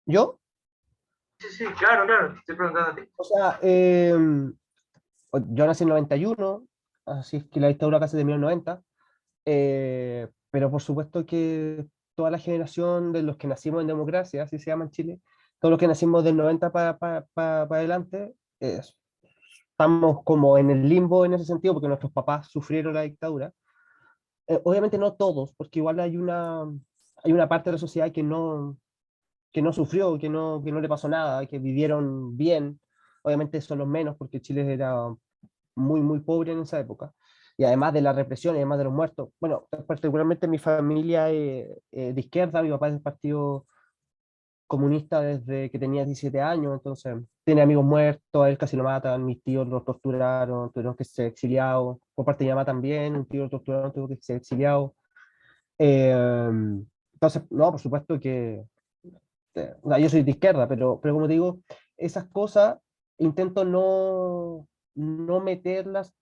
Speaker 4: ¿Yo?
Speaker 1: Sí, sí, claro, claro, te estoy preguntando a ti.
Speaker 4: O sea, yo nací en 91, así es que la dictadura casi terminó en 90, pero por supuesto que toda la generación de los que nacimos en democracia, así se llama en Chile, todos los que nacimos del 90 para adelante, estamos como en el limbo en ese sentido, porque nuestros papás sufrieron la dictadura. Obviamente no todos, porque igual hay una parte de la sociedad que no sufrió, que no le pasó nada, que vivieron bien. Obviamente son los menos, porque Chile era muy pobre en esa época. Y además de la represión y además de los muertos, bueno, particularmente mi familia de izquierda, mi papá es del Partido Comunista desde que tenía 17 años, entonces tiene amigos muertos, a él casi lo matan, mis tíos lo torturaron, tuvieron que ser exiliados, por parte de mi mamá también, un tío lo torturaron, tuvo que ser exiliado. Entonces, no, por supuesto que no, yo soy de izquierda, pero como te digo, esas cosas intento no meterlas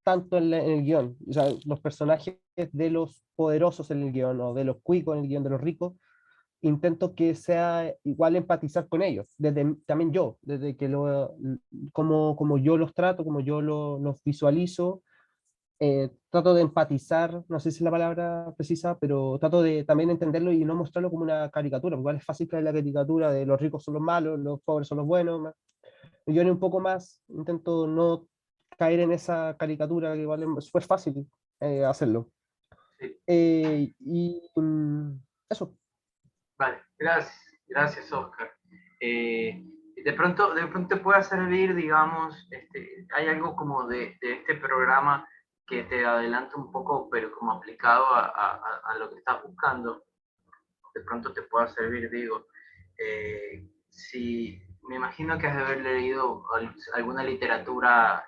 Speaker 4: tanto en el guión. O sea, los personajes de los poderosos en el guión, o de los cuicos en el guión, de los ricos, intento que sea igual empatizar con ellos, desde también yo, desde que como yo los trato, como yo los visualizo, trato de empatizar, no sé si es la palabra precisa, pero trato de también entenderlo y no mostrarlo como una caricatura, porque igual es fácil caer en la caricatura de los ricos son los malos, los pobres son los buenos. Yo ni un poco más intento no caer en esa caricatura, que igual es súper fácil hacerlo.
Speaker 1: Sí.
Speaker 4: Eso.
Speaker 1: Vale, gracias Oscar. De pronto te pueda servir, digamos, hay algo como de este programa que te adelanta un poco, pero como aplicado a lo que estás buscando. De pronto te pueda servir, digo. Si me imagino que has de haber leído alguna literatura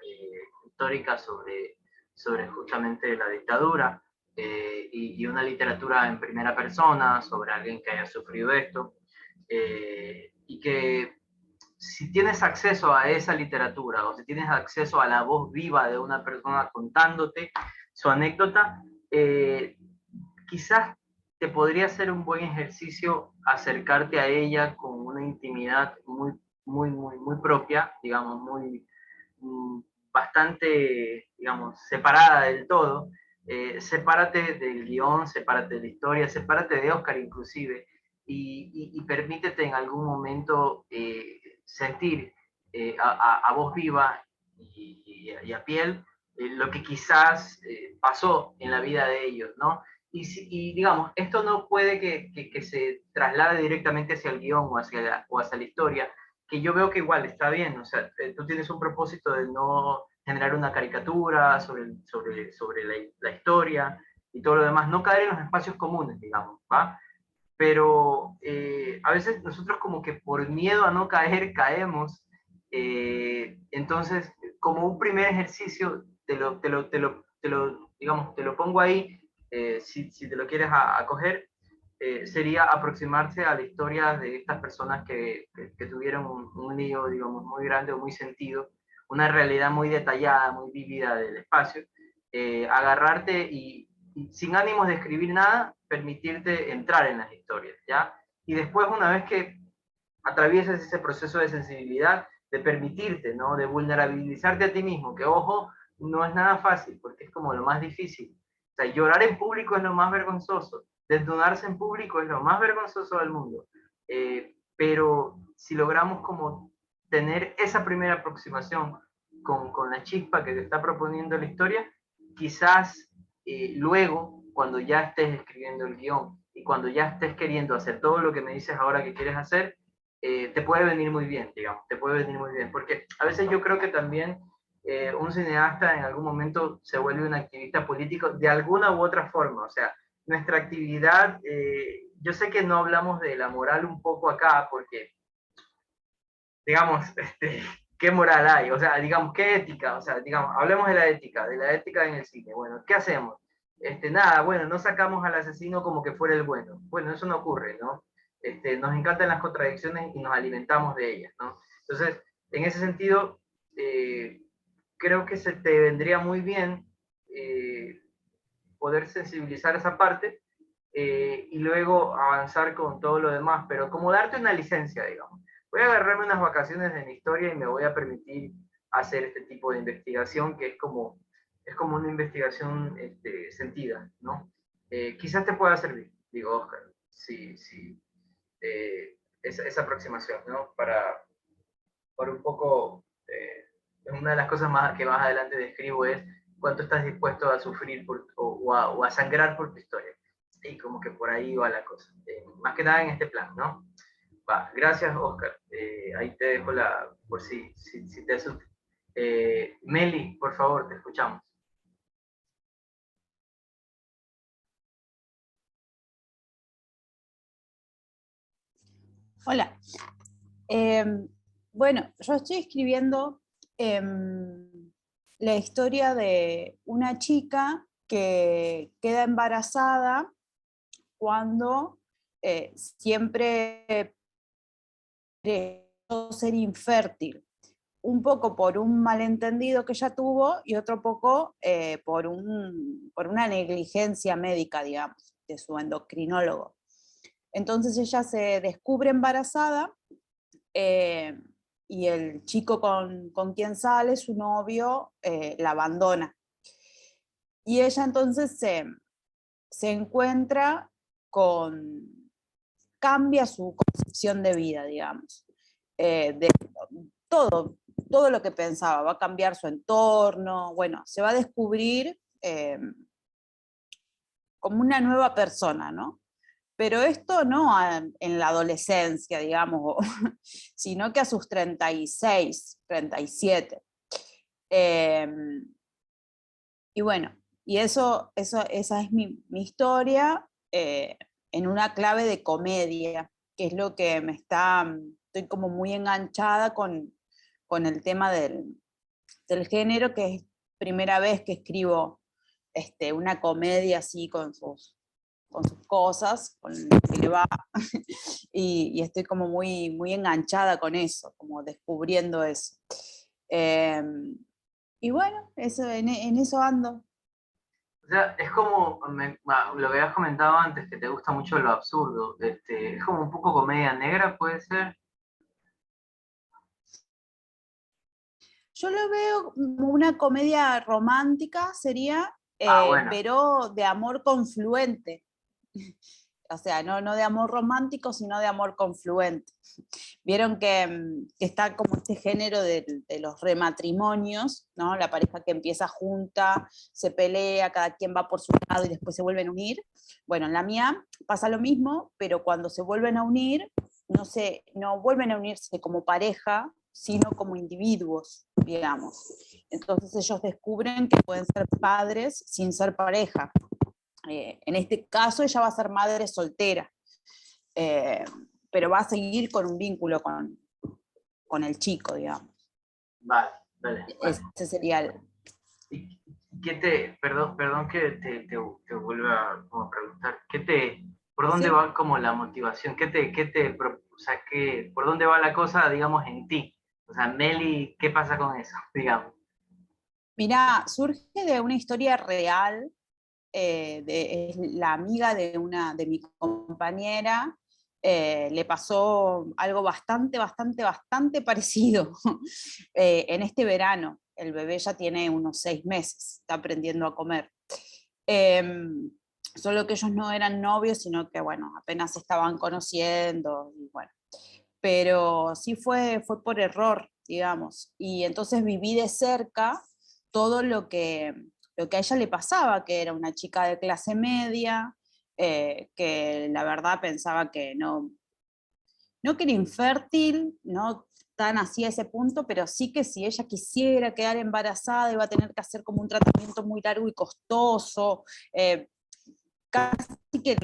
Speaker 1: histórica sobre justamente la dictadura, y una literatura en primera persona sobre alguien que haya sufrido esto, y que si tienes acceso a esa literatura o si tienes acceso a la voz viva de una persona contándote su anécdota, quizás te podría ser un buen ejercicio acercarte a ella con una intimidad muy propia, digamos, bastante, digamos, separada del todo. Sepárate del guión, sepárate de la historia, sepárate de Oscar inclusive, y permítete en algún momento sentir a voz viva y a piel lo que quizás pasó en la vida de ellos, ¿no? Y digamos, esto no puede que se traslade directamente hacia el guión o hacia la historia, que yo veo que igual está bien, o sea, tú tienes un propósito de no generar una caricatura sobre la historia y todo lo demás, no caer en los espacios comunes, digamos, ¿va? Pero a veces nosotros como que por miedo a no caer, caemos. Entonces, como un primer ejercicio, digamos, te lo pongo ahí, si te lo quieres acoger, sería aproximarse a la historia de estas personas que tuvieron un lío, digamos, muy grande o muy sentido, una realidad muy detallada, muy vívida del espacio, agarrarte y sin ánimos de escribir nada, permitirte entrar en las historias, ¿ya? Y después, una vez que atraviesas ese proceso de sensibilidad, de permitirte, ¿no? De vulnerabilizarte a ti mismo, que ojo, no es nada fácil, porque es como lo más difícil. O sea, llorar en público es lo más vergonzoso, desnudarse en público es lo más vergonzoso del mundo. Pero si logramos como tener esa primera aproximación con la chispa que te está proponiendo la historia, quizás luego, cuando ya estés escribiendo el guión y cuando ya estés queriendo hacer todo lo que me dices ahora que quieres hacer, te puede venir muy bien, digamos, te puede venir muy bien, porque a veces yo creo que también un cineasta en algún momento se vuelve un activista político de alguna u otra forma, o sea, nuestra actividad, yo sé que no hablamos de la moral un poco acá, porque, digamos, ¿qué moral hay? O sea, digamos, ¿qué ética? O sea, digamos, hablemos de la ética en el cine. Bueno, ¿qué hacemos? Nada, bueno, no sacamos al asesino como que fuera el bueno. Bueno, eso no ocurre, ¿no? Nos encantan las contradicciones y nos alimentamos de ellas, ¿no? Entonces, en ese sentido, creo que se te vendría muy bien poder sensibilizar esa parte y luego avanzar con todo lo demás, pero como darte una licencia, digamos. Voy a agarrarme unas vacaciones de mi historia y me voy a permitir hacer este tipo de investigación que es como una investigación sentida, ¿no? Quizás te pueda servir, digo, Oscar, sí, esa aproximación, ¿no? Para un poco, una de las cosas más, que más adelante describo es cuánto estás dispuesto a sufrir o a sangrar por tu historia. Y como que por ahí va la cosa. Más que nada en este plan, ¿no? Va, gracias, Oscar. Ahí te dejo por si te asusta. Meli, por favor, te escuchamos.
Speaker 5: Hola. Bueno, yo estoy escribiendo la historia de una chica que queda embarazada cuando siempre creyó ser infértil, un poco por un malentendido que ella tuvo y otro poco por una negligencia médica, digamos, de su endocrinólogo. Entonces ella se descubre embarazada y el chico con quien sale, su novio, la abandona. Y ella entonces se encuentra cambia su concepción de vida, digamos. De todo lo que pensaba, va a cambiar su entorno, bueno, se va a descubrir como una nueva persona, ¿no? Pero esto no en la adolescencia, digamos, sino que a sus 36, 37. Y bueno, y esa es mi historia en una clave de comedia, que es lo que estoy como muy enganchada con el tema del género, que es primera vez que escribo una comedia así con sus cosas, con lo que le va, y estoy como muy enganchada con eso, como descubriendo eso. Y bueno, en eso ando.
Speaker 1: O sea, es como lo que habías comentado antes, que te gusta mucho lo absurdo. Es como un poco comedia negra, puede ser.
Speaker 5: Yo lo veo como una comedia romántica, sería,
Speaker 1: Bueno.
Speaker 5: pero de amor confluente. O sea, no de amor romántico, sino de amor confluente. Vieron que está como este género de los rematrimonios, ¿no? La pareja que empieza junta, se pelea, cada quien va por su lado y después se vuelven a unir. Bueno, en la mía pasa lo mismo, pero cuando se vuelven a unir, no vuelven a unirse como pareja, sino como individuos, digamos. Entonces ellos descubren que pueden ser padres sin ser pareja. En este caso ella va a ser madre soltera, pero va a seguir con un vínculo con el chico, digamos.
Speaker 1: Vale.
Speaker 5: Ese sería el...
Speaker 1: ¿Y perdón que te vuelva a preguntar, ¿Por dónde
Speaker 5: Sí.
Speaker 1: va como la motivación? O sea, por dónde va la cosa, digamos, en ti? O sea, Meli, ¿qué pasa con eso, digamos?
Speaker 5: Mira, surge de una historia real, es la amiga de mi compañera, le pasó algo bastante parecido en este verano. El bebé ya tiene unos 6 meses, está aprendiendo a comer. Solo que ellos no eran novios, sino que, bueno, apenas se estaban conociendo, y bueno. Pero sí fue por error, digamos. Y entonces viví de cerca todo lo que a ella le pasaba, que era una chica de clase media, que la verdad pensaba que no que era infértil, no tan así a ese punto, pero sí que si ella quisiera quedar embarazada iba a tener que hacer como un tratamiento muy largo y costoso, casi que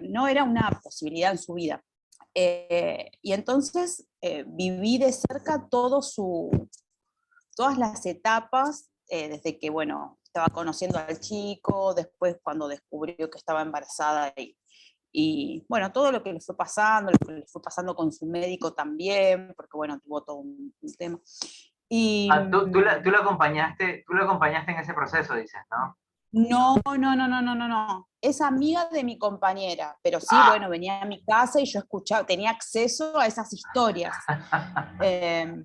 Speaker 5: no era una posibilidad en su vida. Y entonces viví de cerca todas las etapas, desde que, bueno, estaba conociendo al chico, después cuando descubrió que estaba embarazada y bueno, todo lo que le fue pasando, lo que le fue pasando con su médico también, porque bueno, tuvo todo un tema. Y
Speaker 1: Ah, tú la acompañaste en ese proceso, dices, ¿no?
Speaker 5: no. Es amiga de mi compañera, pero sí,
Speaker 1: Ah,
Speaker 5: bueno, venía a mi casa y yo escuchaba, tenía acceso a esas historias. Eh,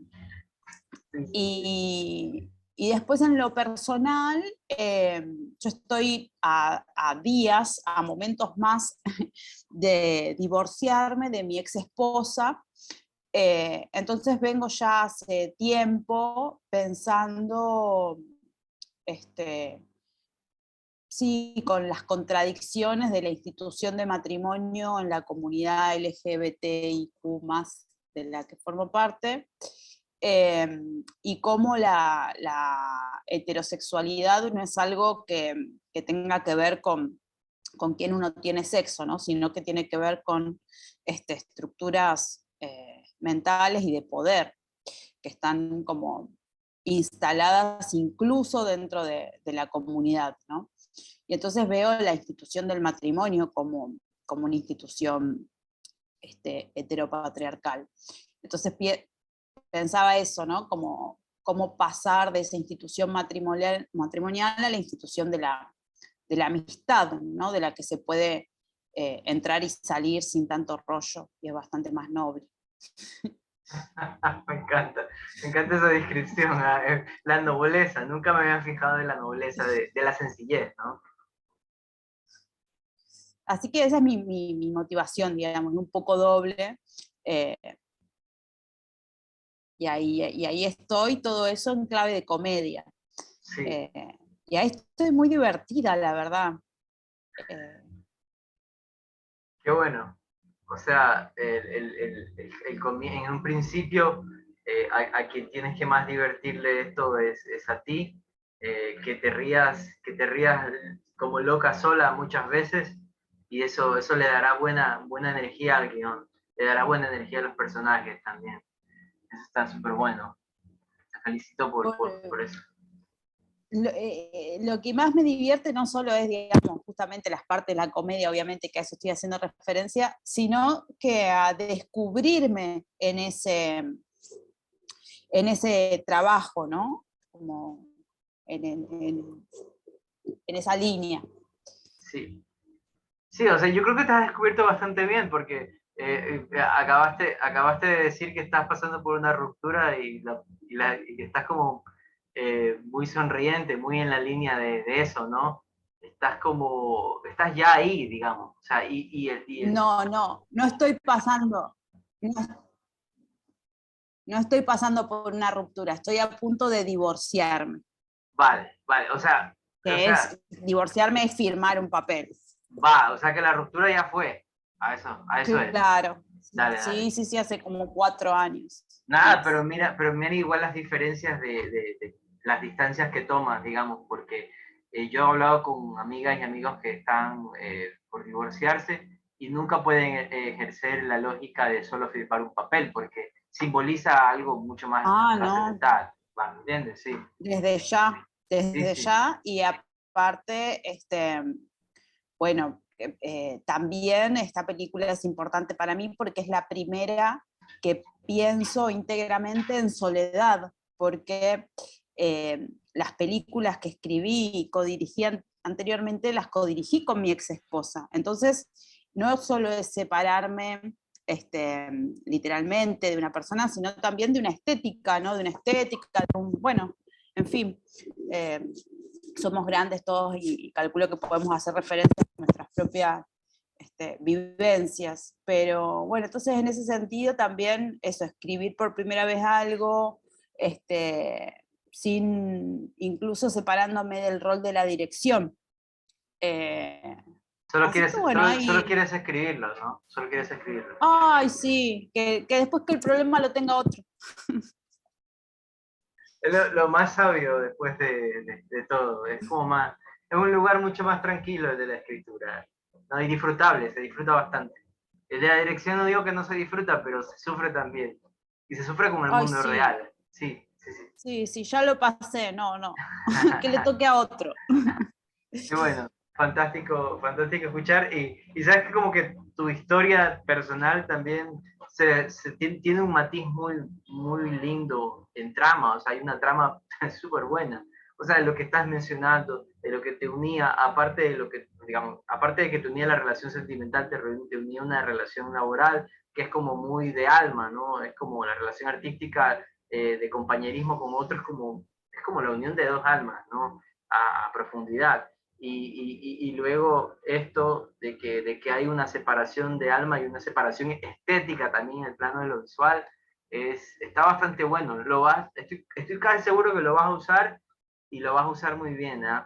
Speaker 1: sí, sí, sí.
Speaker 5: y después en lo personal, yo estoy a días, a momentos más de divorciarme de mi ex esposa. Entonces vengo ya hace tiempo pensando, sí, con las contradicciones de la institución de matrimonio en la comunidad LGBTIQ+, de la que formo parte, y cómo la heterosexualidad no es algo que tenga que ver con quién uno tiene sexo, ¿no? Sino que tiene que ver con estructuras mentales y de poder que están como instaladas incluso dentro de la comunidad, ¿no? Y entonces veo la institución del matrimonio como una institución heteropatriarcal. Entonces pensaba eso, ¿no? Como cómo pasar de esa institución matrimonial a la institución de la amistad, ¿no? De la que se puede entrar y salir sin tanto rollo, y es bastante más noble.
Speaker 1: Me encanta esa descripción, la nobleza, nunca me había fijado en la nobleza de la sencillez, ¿no?
Speaker 5: Así que esa es mi motivación, digamos, un poco doble. eh, y ahí estoy, todo eso en clave de comedia.
Speaker 1: Sí,
Speaker 5: Eh, y ahí estoy muy divertida, la verdad. Eh,
Speaker 1: qué bueno. O sea, en un principio, a quien tienes que más divertirle esto es a ti, que te rías como loca sola muchas veces, y eso le dará buena energía al guión, le dará buena energía a los personajes también. Eso está súper bueno. Te felicito por eso.
Speaker 5: lo que más me divierte no solo es, digamos, justamente las partes de la comedia, obviamente que a eso estoy haciendo referencia, sino que a descubrirme en ese trabajo, ¿no? Como en, en, en, en esa línea.
Speaker 1: Sí. Sí, o sea, yo creo que te has descubierto bastante bien porque acabaste de decir que estás pasando por una ruptura y que estás como muy sonriente, muy en la línea de eso, ¿no? Estás ya ahí, digamos. O sea,
Speaker 5: No estoy pasando, no, no estoy pasando por una ruptura, estoy a punto de divorciarme,
Speaker 1: vale, o
Speaker 5: que
Speaker 1: sea,
Speaker 5: es, divorciarme es firmar un papel.
Speaker 1: o sea que la ruptura ya fue. A eso es.
Speaker 5: Claro,
Speaker 1: Dale.
Speaker 5: sí, hace como 4 años.
Speaker 1: Nada, pero mira igual las diferencias de las distancias que tomas, digamos, porque yo he hablado con amigas y amigos que están por divorciarse y nunca pueden ejercer la lógica de solo firmar un papel, porque simboliza algo mucho más
Speaker 5: Ah, no,
Speaker 1: trascendental, ¿me entiendes? Sí,
Speaker 5: desde
Speaker 1: sí,
Speaker 5: ya,
Speaker 1: sí,
Speaker 5: y aparte, bueno, también esta película es importante para mí porque es la primera que pienso íntegramente en soledad, porque las películas que escribí y codirigí anteriormente las codirigí con mi ex esposa. Entonces, no solo es separarme literalmente de una persona, sino también de una estética, ¿no? De una estética, bueno, en fin, somos grandes todos y calculo que podemos hacer referencia a nuestras propias vivencias, pero bueno, entonces en ese sentido también eso, escribir por primera vez algo, sin, incluso separándome del rol de la dirección.
Speaker 1: Solo
Speaker 5: Así
Speaker 1: quieres,
Speaker 5: que bueno,
Speaker 1: solo quieres escribirlo, ¿no? Solo quieres escribirlo.
Speaker 5: ay, sí, que después que el problema lo tenga otro.
Speaker 1: Es lo más sabio después de todo. Es como más, es un lugar mucho más tranquilo el de la escritura, ¿no? Y disfrutable, se disfruta bastante. El de la dirección no digo que no se disfruta, pero se sufre también. Y se sufre como en el
Speaker 5: Ay,
Speaker 1: mundo
Speaker 5: sí,
Speaker 1: real. Sí, sí, sí.
Speaker 5: sí, sí, ya lo pasé, no, que le toque a otro.
Speaker 1: Y bueno, fantástico, fantástico escuchar. Y sabes que como que tu historia personal también tiene un matiz muy, muy lindo en trama. O sea, hay una trama súper buena. O sea, de lo que estás mencionando, de lo que te unía, aparte de lo que, digamos, aparte de que te unía la relación sentimental, te unía una relación laboral que es como muy de alma, ¿no? Es como la relación artística de compañerismo con otros, es como la unión de dos almas, ¿no? A profundidad. Y luego esto de que hay una separación de alma y una separación estética también en el plano de lo visual, está bastante bueno. Estoy casi seguro que lo vas a usar y lo vas a usar muy bien, ¿eh?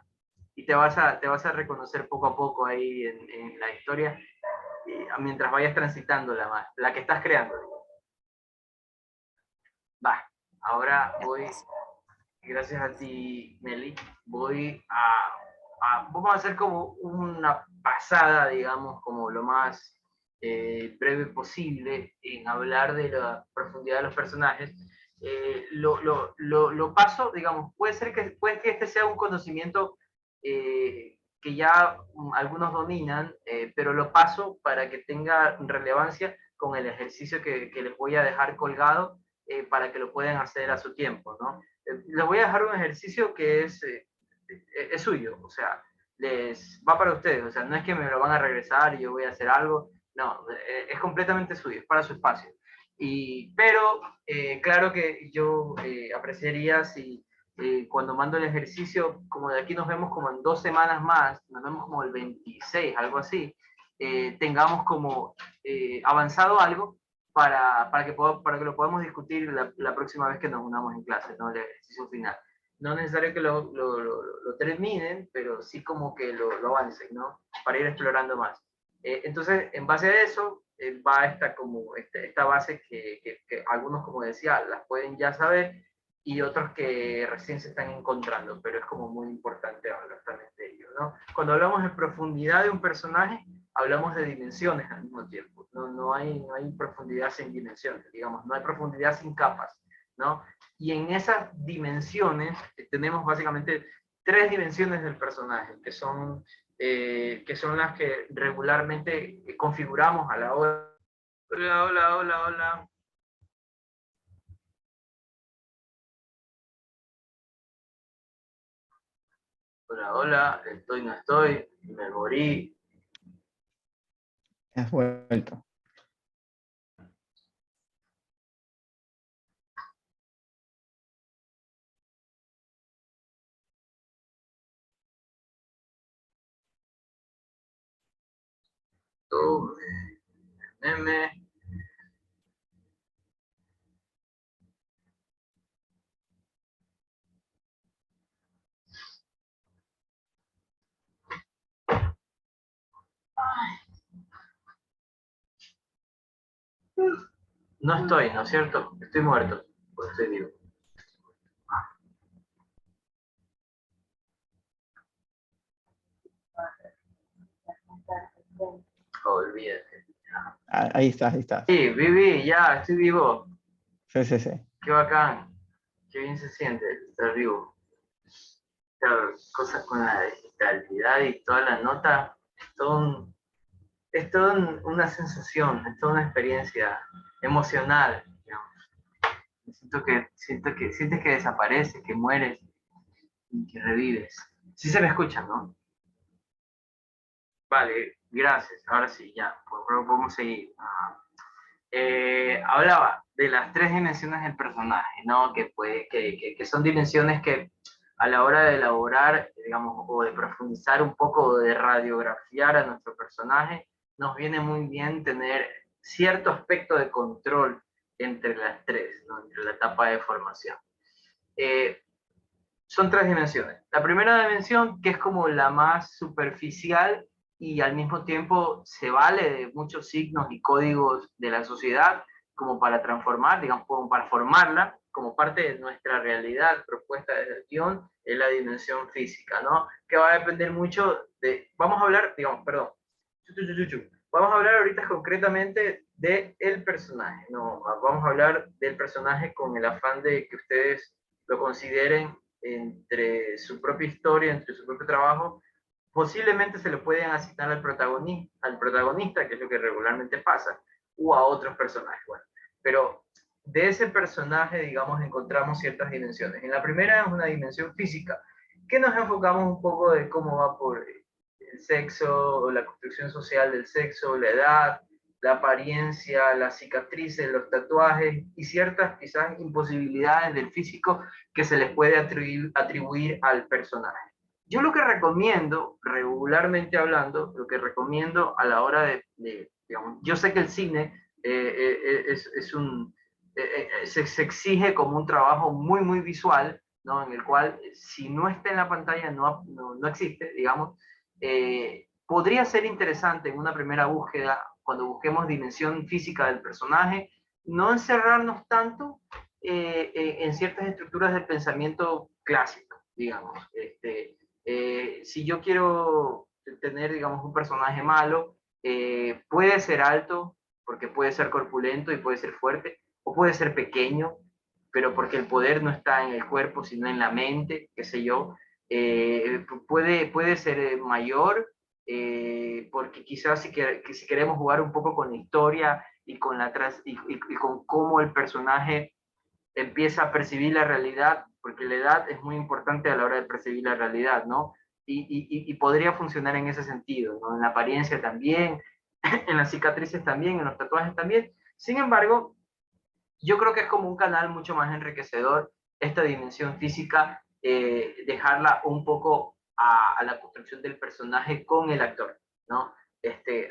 Speaker 1: Y te vas a reconocer poco a poco ahí en la historia mientras vayas transitando la que estás creando. Va, ahora voy, gracias a ti, Meli, voy vamos a hacer como una pasada, digamos, como lo más breve posible en hablar de la profundidad de los personajes. Lo paso, digamos, puede que este sea un conocimiento que ya algunos dominan, pero lo paso para que tenga relevancia con el ejercicio que les voy a dejar colgado para que lo puedan hacer a su tiempo, ¿no? Les voy a dejar un ejercicio que es suyo, o sea, les va para ustedes, o sea, no es que me lo van a regresar y yo voy a hacer algo, no, es completamente suyo, es para su espacio. Pero claro que yo apreciaría si cuando mando el ejercicio, como de aquí nos vemos como en 2 semanas más, nos vemos como el 26, algo así, tengamos como avanzado algo para que lo podamos discutir la próxima vez que nos unamos en clase, ¿no? El ejercicio final. No es necesario que lo terminen, pero sí como que lo avancen, ¿no? Para ir explorando más. Entonces, en base a eso, va esta base que algunos, como decía, las pueden ya saber y otros que recién se están encontrando, pero es como muy importante hablar también de ello, ¿no? Cuando hablamos de profundidad de un personaje, hablamos de dimensiones al mismo tiempo. No hay profundidad sin dimensiones, digamos, no hay profundidad sin capas, ¿no? Y en esas dimensiones tenemos básicamente 3 dimensiones del personaje, que son las que regularmente configuramos a la hora. Hola, hola, hola, hola. Hola, hola, estoy, no estoy, me morí.
Speaker 3: Has vuelto.
Speaker 1: Meme. No estoy, ¿no es cierto? Estoy muerto, pues estoy vivo. Olvídate.
Speaker 3: Ahí estás, ahí estás.
Speaker 1: Sí, viví, ya, estoy vivo.
Speaker 3: Sí, sí, sí.
Speaker 1: Qué bacán. Qué bien se siente estar vivo. Claro, cosas con la digitalidad y toda la nota, todo es toda una sensación, es toda una experiencia emocional, digamos. Sientes que desapareces, que mueres y que revives. Sí se me escucha, ¿no? Vale, gracias. Ahora sí, ya, podemos seguir. Hablaba de las tres dimensiones del personaje, ¿no? Que son dimensiones que a la hora de elaborar, digamos, o de profundizar un poco, o de radiografiar a nuestro personaje, nos viene muy bien tener cierto aspecto de control entre las tres, ¿no? Entre la etapa de formación. Son tres dimensiones. La primera dimensión, que es como la más superficial y al mismo tiempo se vale de muchos signos y códigos de la sociedad como para transformar, digamos, como para formarla como parte de nuestra realidad propuesta desde el guión, es la dimensión física, ¿no? Que va a depender mucho de, vamos a hablar, digamos, perdón, vamos a hablar ahorita concretamente del personaje, ¿no? Vamos a hablar del personaje con el afán de que ustedes lo consideren entre su propia historia, entre su propio trabajo. Posiblemente se lo pueden asignar al protagonista, que es lo que regularmente pasa, o a otros personajes. Bueno, pero de ese personaje, digamos, encontramos ciertas dimensiones. En la primera es una dimensión física, que nos enfocamos un poco de cómo va por el sexo, la construcción social del sexo, la edad, la apariencia, las cicatrices, los tatuajes y ciertas quizás imposibilidades del físico que se les puede atribuir al personaje. Yo lo que recomiendo, regularmente hablando, lo que recomiendo a la hora digamos, yo sé que el cine se exige como un trabajo muy, muy visual, ¿no? En el cual si no está en la pantalla no existe, digamos. Podría ser interesante en una primera búsqueda, cuando busquemos dimensión física del personaje, no encerrarnos tanto en ciertas estructuras del pensamiento clásico, digamos. Si yo quiero tener, digamos, un personaje malo, puede ser alto, porque puede ser corpulento y puede ser fuerte, o puede ser pequeño, pero porque el poder no está en el cuerpo, sino en la mente, qué sé yo. Puede ser mayor, porque quizás si queremos jugar un poco con la historia y con, y con cómo el personaje empieza a percibir la realidad, porque la edad es muy importante a la hora de percibir la realidad, ¿no? Y podría funcionar en ese sentido, ¿no? En la apariencia también, en las cicatrices también, en los tatuajes también. Sin embargo, yo creo que es como un canal mucho más enriquecedor esta dimensión física, dejarla un poco a la construcción del personaje con el actor, ¿no?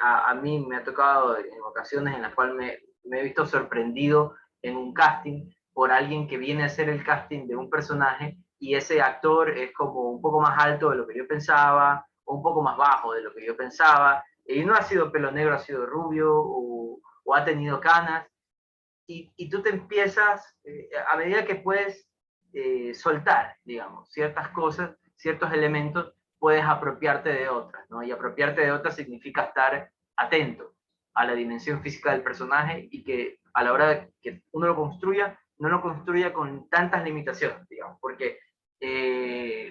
Speaker 1: A mí me ha tocado en ocasiones en las cuales me he visto sorprendido en un casting por alguien que viene a hacer el casting de un personaje y ese actor es como un poco más alto de lo que yo pensaba o un poco más bajo de lo que yo pensaba y no ha sido pelo negro, ha sido rubio o ha tenido canas y tú te empiezas, a medida que puedes soltar, digamos, ciertas cosas, ciertos elementos, puedes apropiarte de otras, ¿no? Y apropiarte de otras significa estar atento a la dimensión física del personaje y que a la hora de que uno lo construya, no lo construya con tantas limitaciones, digamos, porque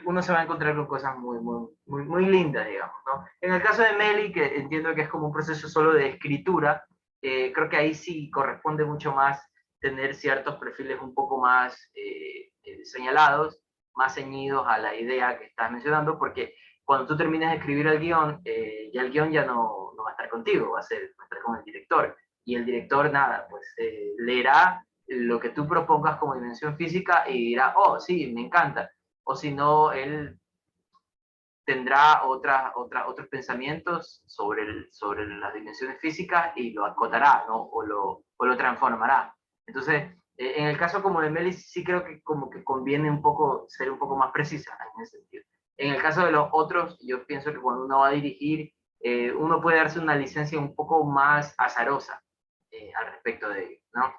Speaker 1: uno se va a encontrar con cosas muy lindas, digamos, ¿no? En el caso de Meli, que entiendo que es como un proceso solo de escritura, creo que ahí sí corresponde mucho más tener ciertos perfiles un poco más señalados, más ceñidos a la idea que estás mencionando, porque cuando tú termines de escribir el guión, ya el guión ya no va a estar contigo, va a estar con el director. Y el director, nada, pues leerá lo que tú propongas como dimensión física y dirá, oh, sí, me encanta. O si no, él tendrá otros pensamientos sobre las dimensiones físicas y lo acotará, ¿no? O lo transformará. Entonces, en el caso como de Meli, sí creo que como que conviene un poco ser un poco más precisa en ese sentido. En el caso de los otros, yo pienso que cuando uno va a dirigir, uno puede darse una licencia un poco más azarosa al respecto de ello, ¿no?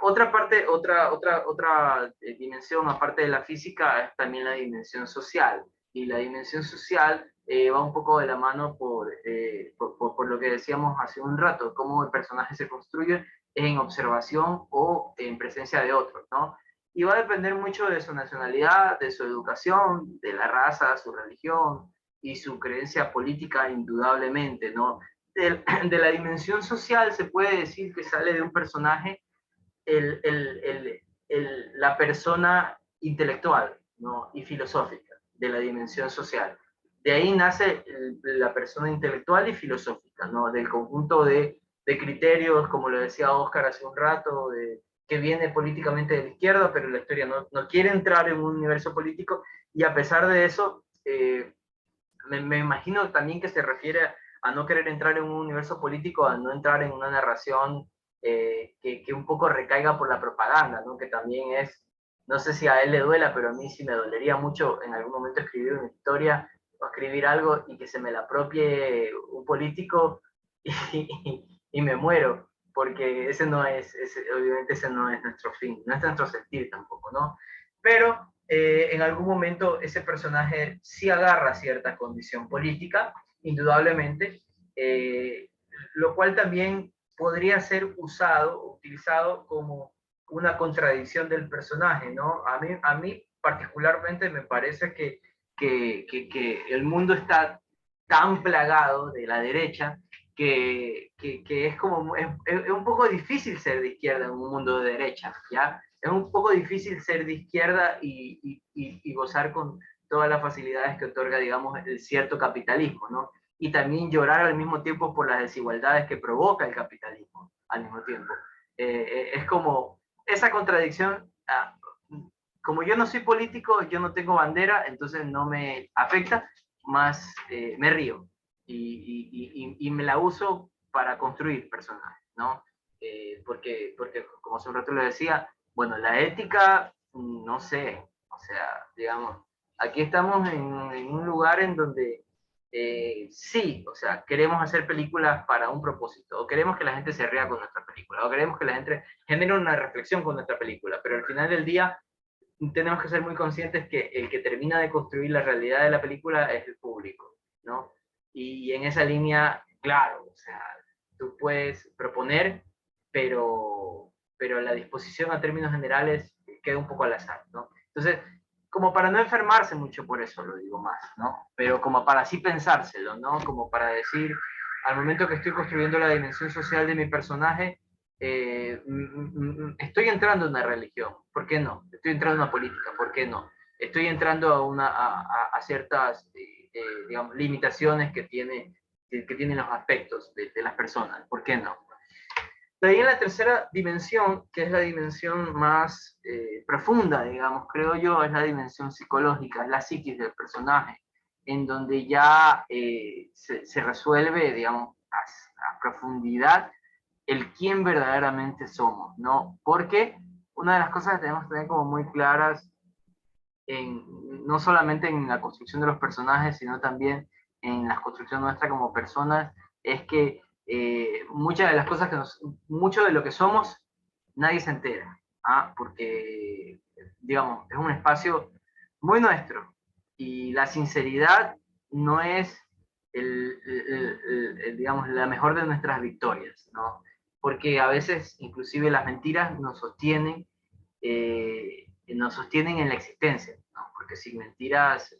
Speaker 1: Otra parte, otra dimensión, aparte de la física, es también la dimensión social. Y la dimensión social va un poco de la mano por lo que decíamos hace un rato, cómo el personaje se construye en observación o en presencia de otros, ¿no? Y va a depender mucho de su nacionalidad, de su educación, de la raza, su religión, y su creencia política indudablemente, ¿no? De la dimensión social se puede decir que sale de un personaje la persona intelectual, ¿no? Y filosófica de la dimensión social. De ahí nace la persona intelectual y filosófica, ¿no? Del conjunto de criterios, como lo decía Oscar hace un rato, que viene políticamente de la izquierda, pero la historia no quiere entrar en un universo político, y a pesar de eso, me imagino también que se refiere a no querer entrar en un universo político, a no entrar en una narración que un poco recaiga por la propaganda, ¿no? Que también es, no sé si a él le duela, pero a mí sí me dolería mucho en algún momento escribir una historia o escribir algo y que se me la apropie un político y me muero, porque obviamente ese no es nuestro fin, no es nuestro sentir tampoco, ¿no? Pero en algún momento ese personaje sí agarra cierta condición política, indudablemente, lo cual también podría ser utilizado como una contradicción del personaje, ¿no? A mí particularmente me parece que el mundo está tan plagado de la derecha que es como, es un poco difícil ser de izquierda en un mundo de derecha, ¿ya? Es un poco difícil ser de izquierda y gozar con todas las facilidades que otorga, digamos, el cierto capitalismo, ¿no? Y también llorar al mismo tiempo por las desigualdades que provoca el capitalismo al mismo tiempo. Es como esa contradicción. Como yo no soy político, yo no tengo bandera, entonces no me afecta, más me río y me la uso para construir personajes, ¿no? Porque, como hace un rato le decía, bueno, la ética, no sé, o sea, digamos, aquí estamos en un lugar en donde sí, o sea, queremos hacer películas para un propósito, o queremos que la gente se ría con nuestra película, o queremos que la gente genere una reflexión con nuestra película, pero al final del día tenemos que ser muy conscientes que el que termina de construir la realidad de la película es el público, ¿no? Y en esa línea, claro, o sea, tú puedes proponer, pero la disposición a términos generales queda un poco al azar, ¿no? Entonces, como para no enfermarse mucho por eso lo digo más, ¿no? Pero como para así pensárselo, ¿no? Como para decir, al momento que estoy construyendo la dimensión social de mi personaje, estoy entrando en una religión, ¿por qué no? Estoy entrando en una política, ¿por qué no? Estoy entrando a ciertas, digamos, limitaciones que tienen los aspectos de las personas, ¿por qué no? De ahí en la tercera dimensión, que es la dimensión más profunda, digamos, creo yo, es la dimensión psicológica, es la psiquis del personaje, en donde ya se resuelve, digamos, a profundidad el quién verdaderamente somos, ¿no? Porque una de las cosas que tenemos que tener como muy claras, no solamente en la construcción de los personajes, sino también en la construcción nuestra como personas, es que muchas de las cosas mucho de lo que somos, nadie se entera, ¿ah? Porque, digamos, es un espacio muy nuestro, y la sinceridad no es digamos, la mejor de nuestras victorias, ¿no? Porque a veces inclusive las mentiras nos sostienen en la existencia, ¿no? Porque sin mentiras,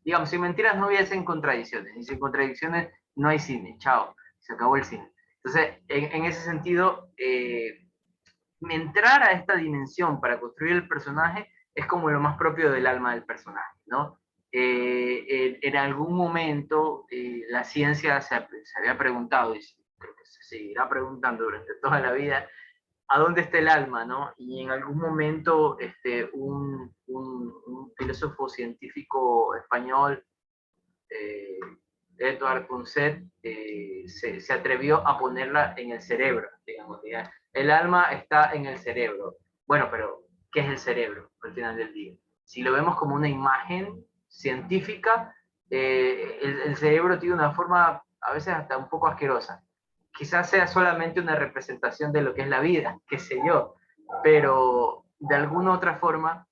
Speaker 1: digamos, sin mentiras no hubiesen contradicciones, y sin contradicciones no hay cine, chao, se acabó el cine. Entonces, en ese sentido, entrar a esta dimensión para construir el personaje es como lo más propio del alma del personaje, ¿no? En algún momento la ciencia se había preguntado, y creo que se seguirá preguntando durante toda la vida, ¿a dónde está el alma, no? Y en algún momento un filósofo científico español, Edward Punset, se atrevió a ponerla en el cerebro, digamos. El alma está en el cerebro. Bueno, pero ¿qué es el cerebro al final del día? Si lo vemos como una imagen científica, el cerebro tiene una forma a veces hasta un poco asquerosa. Quizás sea solamente una representación de lo que es la vida, qué sé yo, pero de alguna otra forma,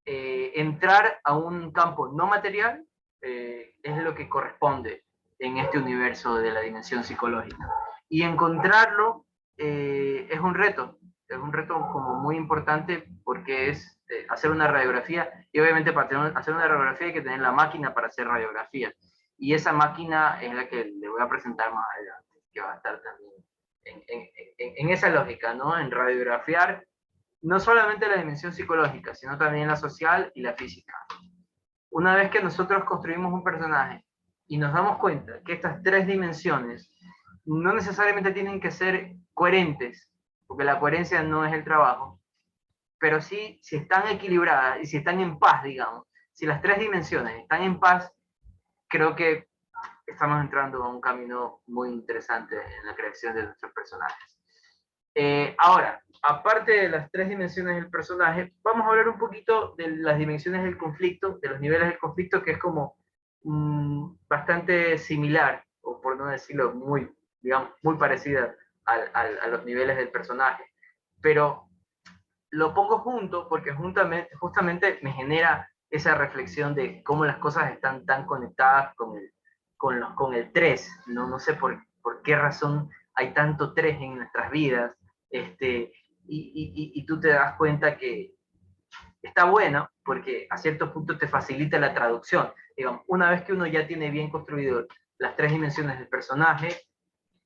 Speaker 1: entrar a un campo no material es lo que corresponde en este universo de la dimensión psicológica. Y encontrarlo es un reto como muy importante, porque es hacer una radiografía, y obviamente para hacer una radiografía hay que tener la máquina para hacer radiografía. Y esa máquina es la que le voy a presentar más adelante, que va a estar también en esa lógica, ¿no? En radiografiar no solamente la dimensión psicológica, sino también la social y la física. Una vez que nosotros construimos un personaje y nos damos cuenta que estas tres dimensiones no necesariamente tienen que ser coherentes, porque la coherencia no es el trabajo, pero sí, si están equilibradas y si están en paz, digamos, si las tres dimensiones están en paz, creo que estamos entrando a un camino muy interesante en la creación de nuestros personajes. Ahora, aparte de las tres dimensiones del personaje, vamos a hablar un poquito de las dimensiones del conflicto, de los niveles del conflicto, que es como bastante similar, o por no decirlo muy, digamos, muy parecida a los niveles del personaje. Pero lo pongo junto porque justamente me genera esa reflexión de cómo las cosas están tan conectadas con el 3. No sé por qué razón hay tanto 3 en nuestras vidas. Y tú te das cuenta que está bueno porque a cierto punto te facilita la traducción. Digamos, una vez que uno ya tiene bien construido las tres dimensiones del personaje,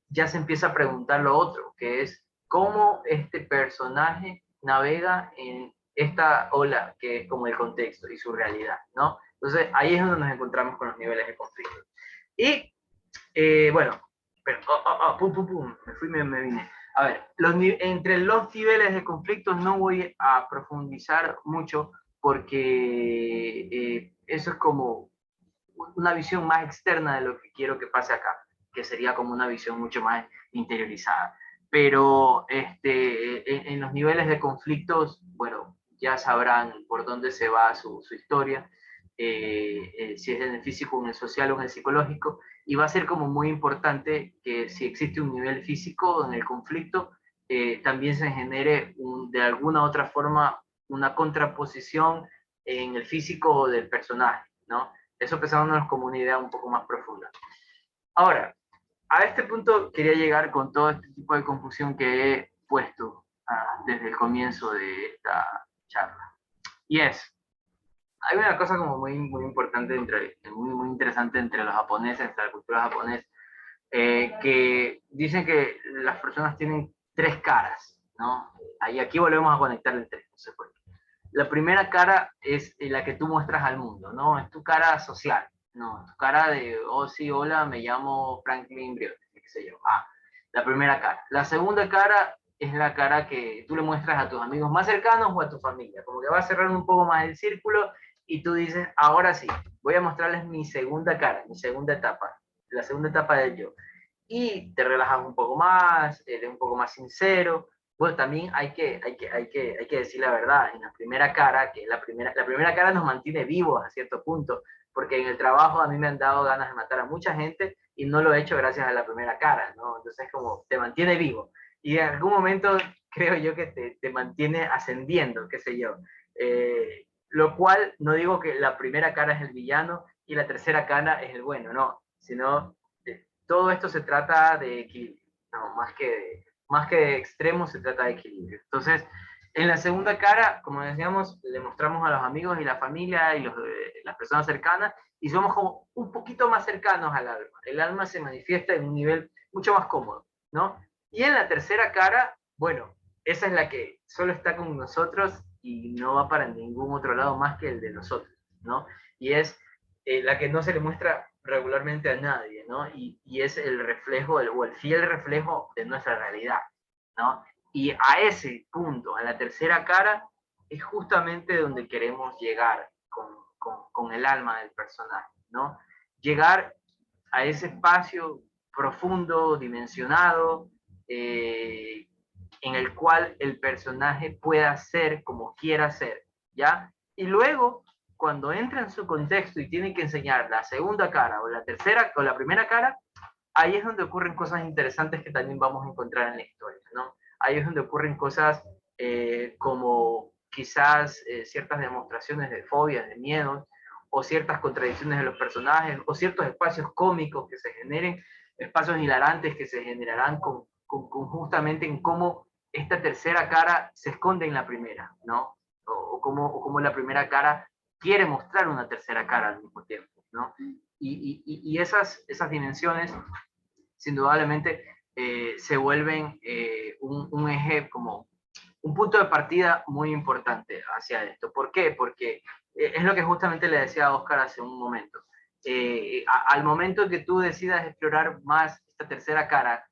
Speaker 1: ya se empieza a preguntar lo otro, que es cómo este personaje navega en esta ola que es como el contexto y su realidad, ¿no? Entonces ahí es donde nos encontramos con los niveles de conflicto. Y bueno, pero, me fui, me vine. A ver, entre los niveles de conflictos no voy a profundizar mucho porque eso es como una visión más externa de lo que quiero que pase acá, que sería como una visión mucho más interiorizada. Pero en los niveles de conflictos, bueno, ya sabrán por dónde se va su historia, si es en el físico, en el social o en el psicológico, y va a ser como muy importante que si existe un nivel físico en el conflicto, también se genere de alguna otra forma una contraposición en el físico del personaje, ¿no? Eso pensándonos como una idea un poco más profunda. Ahora, a este punto quería llegar con todo este tipo de confusión que he puesto desde el comienzo de esta charla. Y es, hay una cosa como muy importante, muy interesante entre los japoneses, entre la cultura japonesa, que dicen que las personas tienen tres caras, ¿no? Y aquí volvemos a conectar el tres, no sé por qué. La primera cara es la que tú muestras al mundo, ¿no? Es tu cara social, ¿no? Tu cara de, oh sí, hola, me llamo Franklin Briones, qué sé yo. La primera cara. La segunda cara es la cara que tú le muestras a tus amigos más cercanos o a tu familia, como que va cerrando un poco más el círculo y tú dices, ahora sí, voy a mostrarles mi segunda cara, mi segunda etapa, la segunda etapa del yo. Y te relajas un poco más, eres un poco más sincero. Bueno, también hay que decir la verdad. En la primera cara, que la primera cara nos mantiene vivos a cierto punto, porque en el trabajo a mí me han dado ganas de matar a mucha gente y no lo he hecho gracias a la primera cara, ¿no? Entonces como te mantiene vivo. Y en algún momento creo yo que te mantiene ascendiendo, qué sé yo. Lo cual no digo que la primera cara es el villano y la tercera cara es el bueno, no, sino todo esto se trata de equilibrio, no, más que de extremos se trata de equilibrio. Entonces, en la segunda cara, como decíamos, le mostramos a los amigos y la familia y las personas cercanas y somos como un poquito más cercanos al alma. El alma se manifiesta en un nivel mucho más cómodo, ¿no? Y en la tercera cara, bueno, esa es la que solo está con nosotros y no va para ningún otro lado más que el de nosotros, ¿no? Y es la que no se le muestra regularmente a nadie, ¿no? Y es el reflejo, o el fiel reflejo de nuestra realidad, ¿no? Y a ese punto, a la tercera cara, es justamente donde queremos llegar con el alma del personaje, ¿no? Llegar a ese espacio profundo, dimensionado, en el cual el personaje pueda ser como quiera ser, ¿ya? Y luego, cuando entra en su contexto y tiene que enseñar la segunda cara o la tercera o la primera cara, ahí es donde ocurren cosas interesantes que también vamos a encontrar en la historia, ¿no? Ahí es donde ocurren cosas como quizás ciertas demostraciones de fobias, de miedos, o ciertas contradicciones de los personajes, o ciertos espacios cómicos que se generen, espacios hilarantes que se generarán justamente en cómo esta tercera cara se esconde en la primera, ¿no? o cómo la primera cara quiere mostrar una tercera cara al mismo tiempo, ¿no? Y esas dimensiones, indudablemente, se vuelven un eje, como un punto de partida muy importante hacia esto. ¿Por qué? Porque es lo que justamente le decía a Oscar hace un momento. Al momento que tú decidas explorar más esta tercera cara,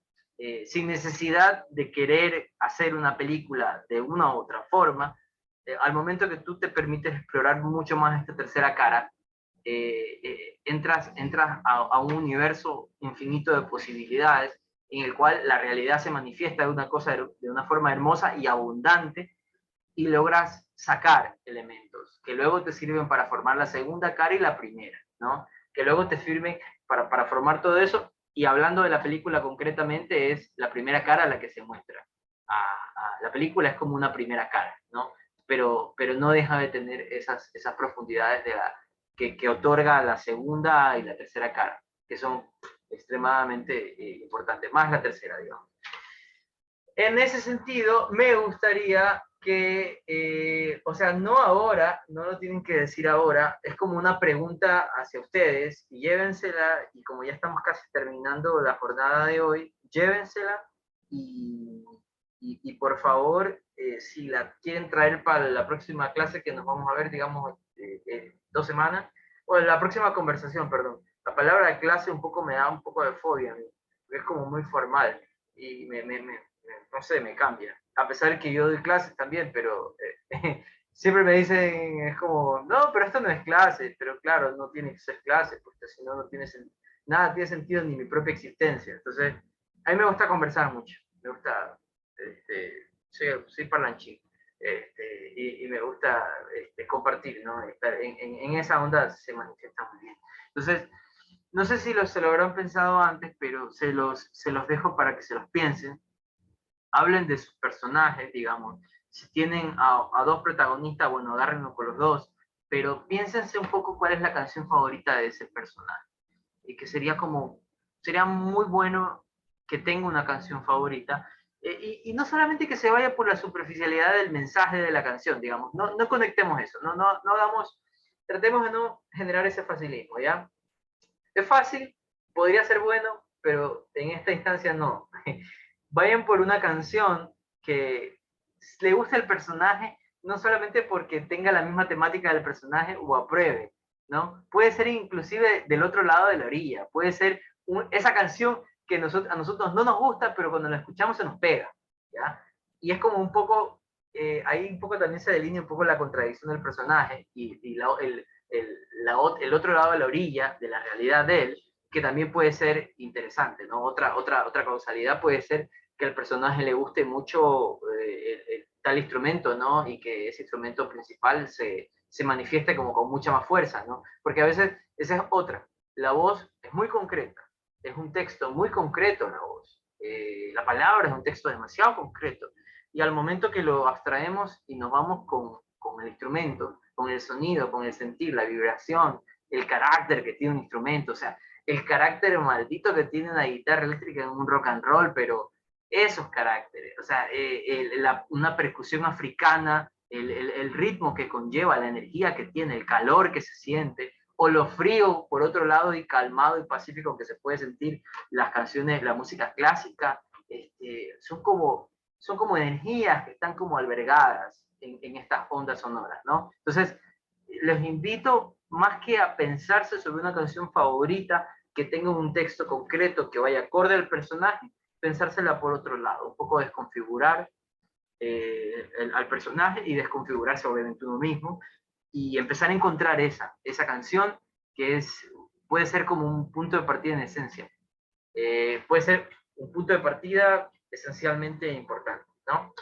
Speaker 1: sin necesidad de querer hacer una película de una u otra forma, al momento que tú te permites explorar mucho más esta tercera cara, entras a un universo infinito de posibilidades en el cual la realidad se manifiesta de una forma hermosa y abundante, y logras sacar elementos que luego te sirven para formar la segunda cara y la primera, ¿no? Que luego te sirven para formar todo eso. Y hablando de la película concretamente, es la primera cara la que se muestra. La película es como una primera cara, ¿no? Pero no deja de tener esas profundidades que otorga la segunda y la tercera cara, que son extremadamente importantes, más la tercera, digamos. En ese sentido, me gustaría que, o sea, no ahora, no lo tienen que decir ahora, es como una pregunta hacia ustedes, y llévensela, y como ya estamos casi terminando la jornada de hoy, llévensela, y por favor, si la quieren traer para la próxima clase que nos vamos a ver, digamos, 2 semanas, o la próxima conversación, perdón. La palabra de clase un poco me da un poco de fobia, porque es como muy formal, y no sé, me cambia. A pesar de que yo doy clases también, pero siempre me dicen, es como, no, pero esto no es clase, pero claro, no tiene que ser clase, porque si no, nada tiene sentido ni mi propia existencia. Entonces, a mí me gusta conversar mucho, me gusta, soy parlanchín, y me gusta compartir, ¿no? Estar en esa onda se manifiesta muy bien. Entonces, no sé si se lo habrán pensado antes, pero se los dejo para que se los piensen. Hablen de sus personajes, digamos. Si tienen a 2 protagonistas, bueno, agárrenlo con los 2, pero piénsense un poco cuál es la canción favorita de ese personaje. Y que sería muy bueno que tenga una canción favorita. Y no solamente que se vaya por la superficialidad del mensaje de la canción, digamos. No conectemos eso, tratemos de no generar ese facilismo, ¿ya? Es fácil, podría ser bueno, pero en esta instancia no. Vayan por una canción que le guste el personaje, no solamente porque tenga la misma temática del personaje o apruebe, ¿no? Puede ser inclusive del otro lado de la orilla, puede ser esa canción que a nosotros no nos gusta, pero cuando la escuchamos se nos pega, ¿ya? Y es como un poco, ahí un poco también se delinea un poco la contradicción del personaje y el otro lado de la orilla, de la realidad de él, que también puede ser interesante, ¿no? Otra causalidad puede ser que al personaje le guste mucho tal instrumento, ¿no? Y que ese instrumento principal se manifieste como con mucha más fuerza, ¿no? Porque a veces esa es otra. La voz es muy concreta, es un texto muy concreto la voz. La palabra es un texto demasiado concreto. Y al momento que lo abstraemos y nos vamos con el instrumento, con el sonido, con el sentir, la vibración, el carácter que tiene un instrumento, o sea, el carácter maldito que tiene una guitarra eléctrica en un rock and roll, pero esos caracteres, o sea, una percusión africana, el ritmo que conlleva, la energía que tiene, el calor que se siente, o lo frío, por otro lado, y calmado y pacífico que se puede sentir las canciones, la música clásica, son como energías que están como albergadas en estas ondas sonoras, ¿no? Entonces, les invito más que a pensarse sobre una canción favorita que tenga un texto concreto que vaya acorde al personaje, pensársela por otro lado, un poco desconfigurar al personaje y desconfigurarse obviamente uno mismo y empezar a encontrar esa canción que puede ser como un punto de partida en esencia. Puede ser un punto de partida esencialmente importante, ¿no?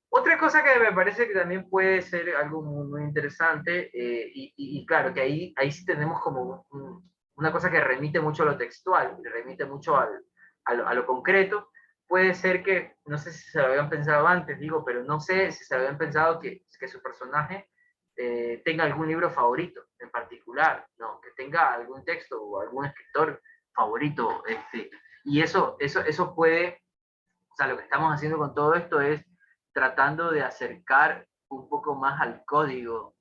Speaker 1: Otra cosa que me parece que también puede ser algo muy interesante, y claro, que ahí sí tenemos como una cosa que remite mucho a lo textual, que remite mucho a lo concreto, puede ser que, no sé si se lo habían pensado antes, digo, pero no sé si se lo habían pensado que su personaje tenga algún libro favorito en particular, ¿no? Que tenga algún texto o algún escritor favorito, y eso puede, o sea, lo que estamos haciendo con todo esto es tratando de acercar un poco más al código,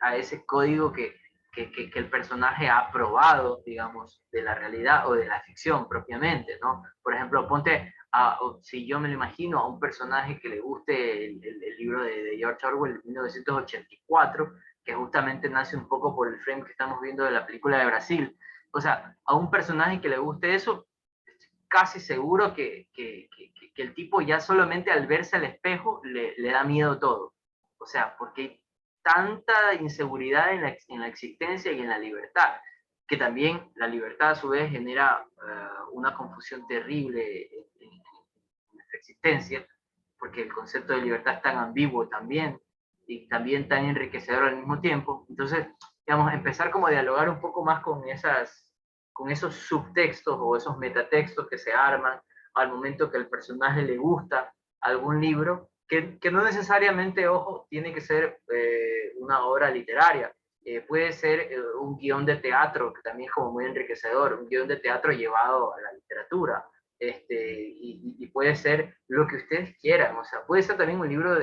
Speaker 1: a ese código que el personaje ha probado, digamos, de la realidad o de la ficción propiamente, ¿no? Por ejemplo, ponte, si yo me lo imagino a un personaje que le guste el libro de George Orwell, 1984, que justamente nace un poco por el frame que estamos viendo de la película de Brasil. O sea, a un personaje que le guste eso, casi seguro que el tipo ya solamente al verse al espejo le da miedo todo. O sea, porque hay tanta inseguridad en la existencia y en la libertad, que también la libertad a su vez genera una confusión terrible en nuestra existencia, porque el concepto de libertad es tan ambiguo también, y también tan enriquecedor al mismo tiempo. Entonces, digamos, empezar como a dialogar un poco más con esos subtextos o esos metatextos que se arman al momento que el personaje le gusta algún libro, que no necesariamente, ojo, tiene que ser una obra literaria. Puede ser un guión de teatro, que también es como muy enriquecedor, un guión de teatro llevado a la literatura. Y puede ser lo que ustedes quieran, o sea, puede ser también un libro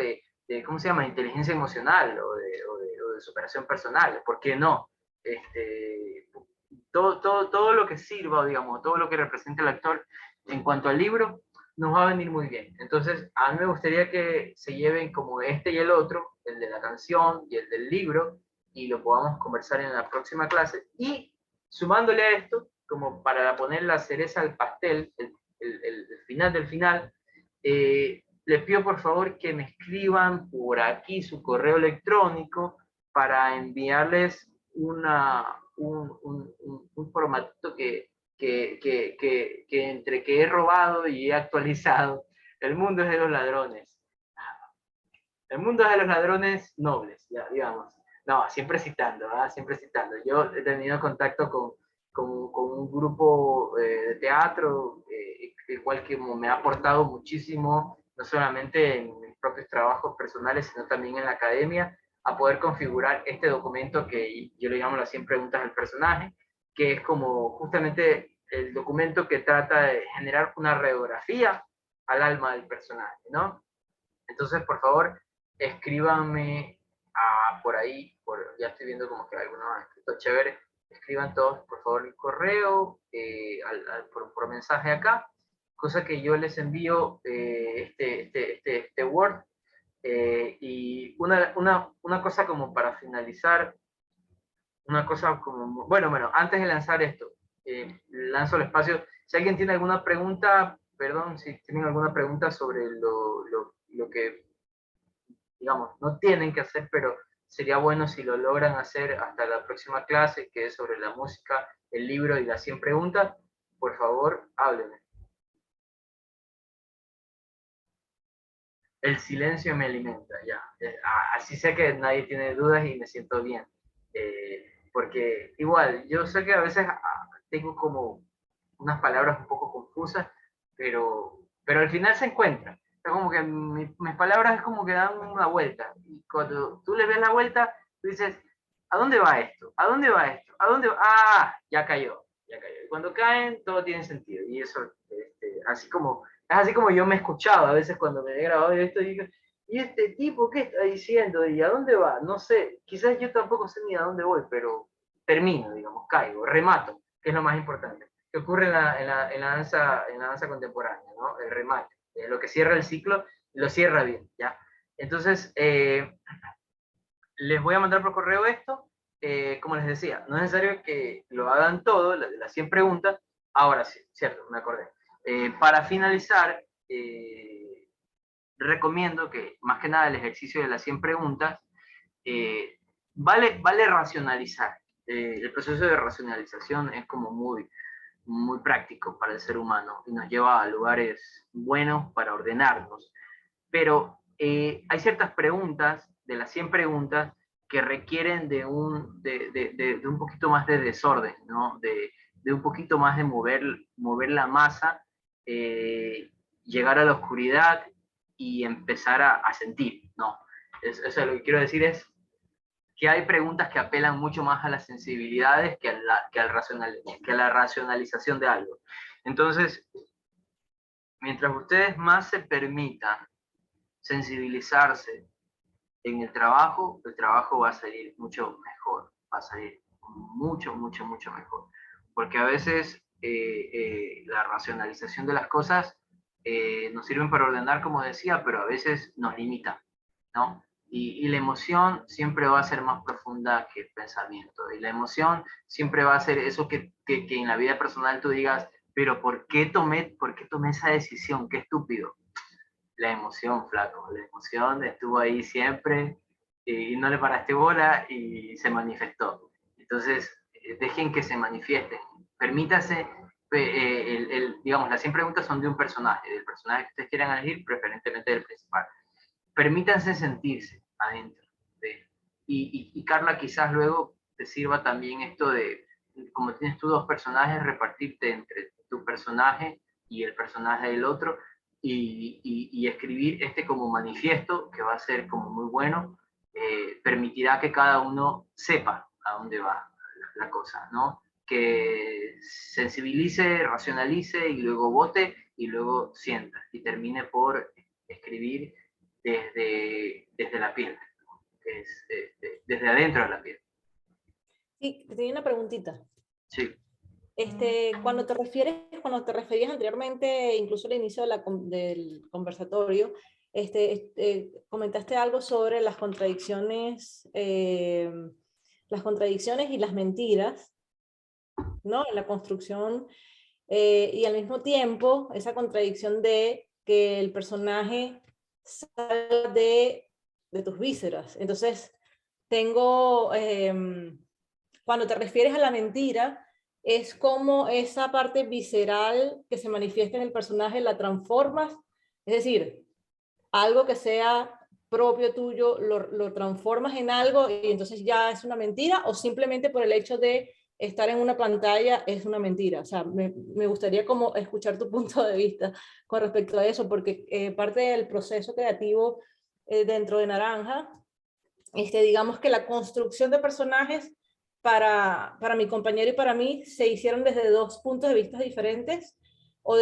Speaker 1: ¿cómo se llama?, inteligencia emocional o de superación personal, ¿por qué no? Todo lo que sirva, digamos, todo lo que represente el actor en cuanto al libro, nos va a venir muy bien. Entonces, a mí me gustaría que se lleven como este y el otro, el de la canción y el del libro, y lo podamos conversar en la próxima clase. Y sumándole a esto, como para poner la cereza al pastel, el final del final, les pido por favor que me escriban por aquí su correo electrónico para enviarles un formatito que entre que he robado y he actualizado. El mundo es de los ladrones. El mundo es de los ladrones nobles, ya, digamos. No, siempre citando, ¿verdad? Siempre citando. Yo he tenido contacto con un grupo de teatro, el cual que me ha aportado muchísimo, no solamente en mis propios trabajos personales, sino también en la academia, a poder configurar este documento que yo le llamo las 100 preguntas del personaje, que es como justamente el documento que trata de generar una radiografía al alma del personaje, ¿no? Entonces, por favor, escríbanme por ahí, ya estoy viendo como que algunos han escrito chévere, escriban todos, por favor, el correo, por mensaje acá, cosa que yo les envío este Word. Y una cosa como para finalizar, una cosa como, bueno, antes de lanzar esto, lanzo el espacio. Si alguien tiene alguna pregunta, perdón, si tienen alguna pregunta sobre lo que, digamos, no tienen que hacer, pero sería bueno si lo logran hacer hasta la próxima clase, que es sobre la música, el libro y las 100 preguntas, por favor, háblenme. El silencio me alimenta, ya. Así sé que nadie tiene dudas y me siento bien. Porque igual, yo sé que a veces tengo como unas palabras un poco confusas, pero al final se encuentran. Es como que mis palabras es como que dan una vuelta. Y cuando tú le ves la vuelta, tú dices, ¿a dónde va esto? ¿A dónde va esto? ¿A dónde va? Ah, ya cayó, ya cayó. Y cuando caen, todo tiene sentido. Y eso, es así como yo me he escuchado a veces cuando me he grabado esto y digo, ¿y este tipo qué está diciendo? ¿Y a dónde va? No sé, quizás yo tampoco sé ni a dónde voy, pero termino, digamos, caigo, remato, que es lo más importante. Que ocurre en la danza contemporánea, ¿no? El remate, lo que cierra el ciclo, lo cierra bien, ¿ya? Entonces, les voy a mandar por correo esto. Como les decía, no es necesario que lo hagan todo, las 100 preguntas. Ahora sí, cierto, me acordé. Para finalizar, recomiendo que, más que nada, el ejercicio de las 100 preguntas, vale racionalizar. El proceso de racionalización es como muy práctico para el ser humano y nos lleva a lugares buenos para ordenarnos. Pero hay ciertas preguntas, de las 100 preguntas, que requieren de un poquito más de desorden, ¿no? De un poquito más de mover la masa, llegar a la oscuridad y empezar a sentir, ¿no? Eso lo que quiero decir es que hay preguntas que apelan mucho más a las sensibilidades que a la racionalización de algo. Entonces, mientras ustedes más se permitan sensibilizarse en el trabajo va a salir mucho mejor, va a salir mucho, mucho, mucho mejor. Porque a veces la racionalización de las cosas nos sirven para ordenar, como decía, pero a veces nos limita, ¿no? Y la emoción siempre va a ser más profunda que el pensamiento. Y la emoción siempre va a ser eso que en la vida personal tú digas, pero ¿por qué tomé esa decisión? Qué estúpido. La emoción, flaco, la emoción estuvo ahí siempre y no le paraste bola y se manifestó. Entonces, dejen que se manifiesten, permítase, digamos, las 100 preguntas son de un personaje, del personaje que ustedes quieran elegir, preferentemente del principal. Permítanse sentirse adentro. Y Carla, quizás luego te sirva también esto de, como tienes tú dos personajes, repartirte entre tu personaje y el personaje del otro, y escribir este como manifiesto, que va a ser como muy bueno, permitirá que cada uno sepa a dónde va la cosa, ¿no? Que sensibilice, racionalice y luego vote y luego sienta y termine por escribir desde la piel, que es desde adentro de la piel.
Speaker 2: Sí, te tenía una preguntita.
Speaker 1: Sí.
Speaker 2: Cuando te referías anteriormente, incluso al inicio del conversatorio, comentaste algo sobre las contradicciones y las mentiras, ¿no? En la construcción, y al mismo tiempo esa contradicción de que el personaje salga de tus vísceras. Entonces, cuando te refieres a la mentira, es como esa parte visceral que se manifiesta en el personaje la transformas, es decir, algo que sea propio tuyo lo transformas en algo y entonces ya es una mentira, o simplemente por el hecho de estar en una pantalla es una mentira. O sea, me gustaría como escuchar tu punto de vista con respecto a eso, porque parte del proceso creativo dentro de Naranja, digamos que la construcción de personajes para mi compañero y para mí se hicieron desde dos puntos de vista diferentes, o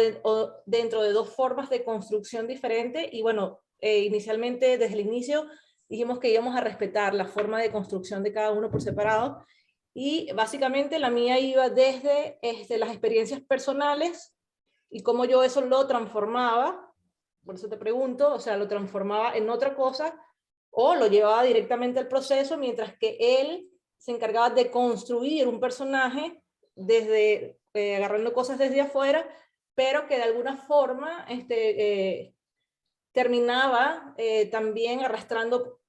Speaker 2: dentro de dos formas de construcción diferentes. Y bueno, inicialmente, desde el inicio, dijimos que íbamos a respetar la forma de construcción de cada uno por separado, y básicamente la mía iba desde las experiencias personales y cómo yo eso lo transformaba. Por eso te pregunto, o sea, lo transformaba en otra cosa o lo llevaba directamente al proceso, mientras que él se encargaba de construir un personaje desde, agarrando cosas desde afuera, pero que de alguna forma terminaba también arrastrando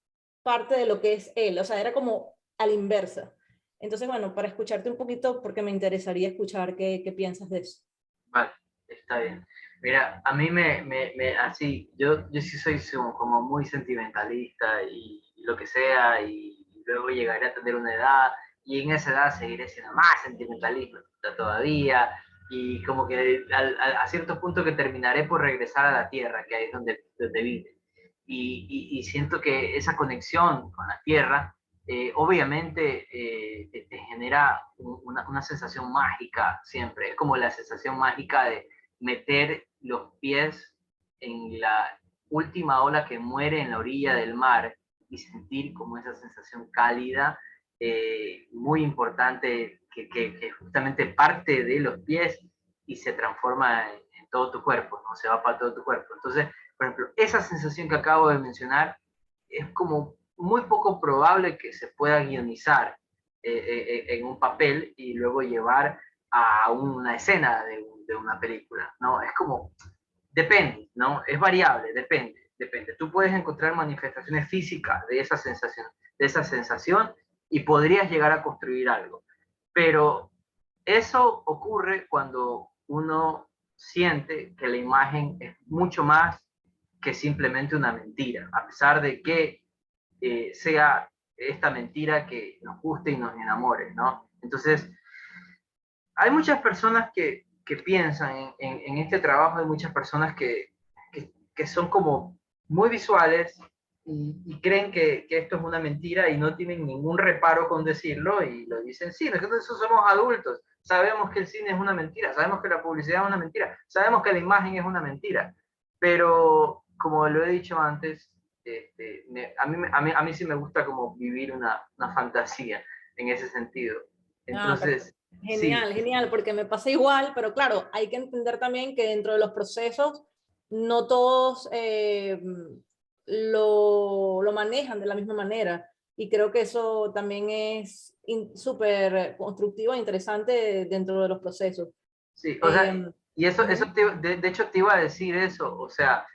Speaker 2: parte de lo que es él. O sea, era como a la inversa. Entonces, bueno, para escucharte un poquito, porque me interesaría escuchar qué piensas de eso.
Speaker 1: Vale, está bien. Mira, a mí así, yo sí soy como muy sentimentalista y lo que sea, y luego llegaré a tener una edad, y en esa edad seguiré siendo más sentimentalista todavía, y como que a cierto punto que terminaré por regresar a la tierra, que ahí es donde vive. Y siento que esa conexión con la tierra, obviamente te genera una sensación mágica siempre. Es como la sensación mágica de meter los pies en la última ola que muere en la orilla del mar y sentir como esa sensación cálida, muy importante, que justamente parte de los pies y se transforma en todo tu cuerpo, ¿no? Se va para todo tu cuerpo. Entonces, por ejemplo, esa sensación que acabo de mencionar es como muy poco probable que se pueda guionizar en un papel y luego llevar a una escena de una película, ¿no? Es como, depende, ¿no? Es variable, depende. Tú puedes encontrar manifestaciones físicas de esa sensación y podrías llegar a construir algo, pero eso ocurre cuando uno siente que la imagen es mucho más que simplemente una mentira, a pesar de que sea esta mentira que nos guste y nos enamore, ¿no? Entonces, hay muchas personas que piensan en este trabajo, hay muchas personas que son como muy visuales y creen que esto es una mentira y no tienen ningún reparo con decirlo y lo dicen, sí, nosotros somos adultos, sabemos que el cine es una mentira, sabemos que la publicidad es una mentira, sabemos que la imagen es una mentira, pero como lo he dicho antes, a mí sí me gusta como vivir una fantasía en ese sentido. Entonces,
Speaker 2: genial,
Speaker 1: sí,
Speaker 2: genial, porque me pasa igual, pero claro, hay que entender también que dentro de los procesos no todos lo manejan de la misma manera. Y creo que eso también es súper constructivo e interesante dentro de los procesos.
Speaker 1: sí, o sea, y eso
Speaker 2: Ujú.
Speaker 1: de hecho te iba a decir eso, o sea,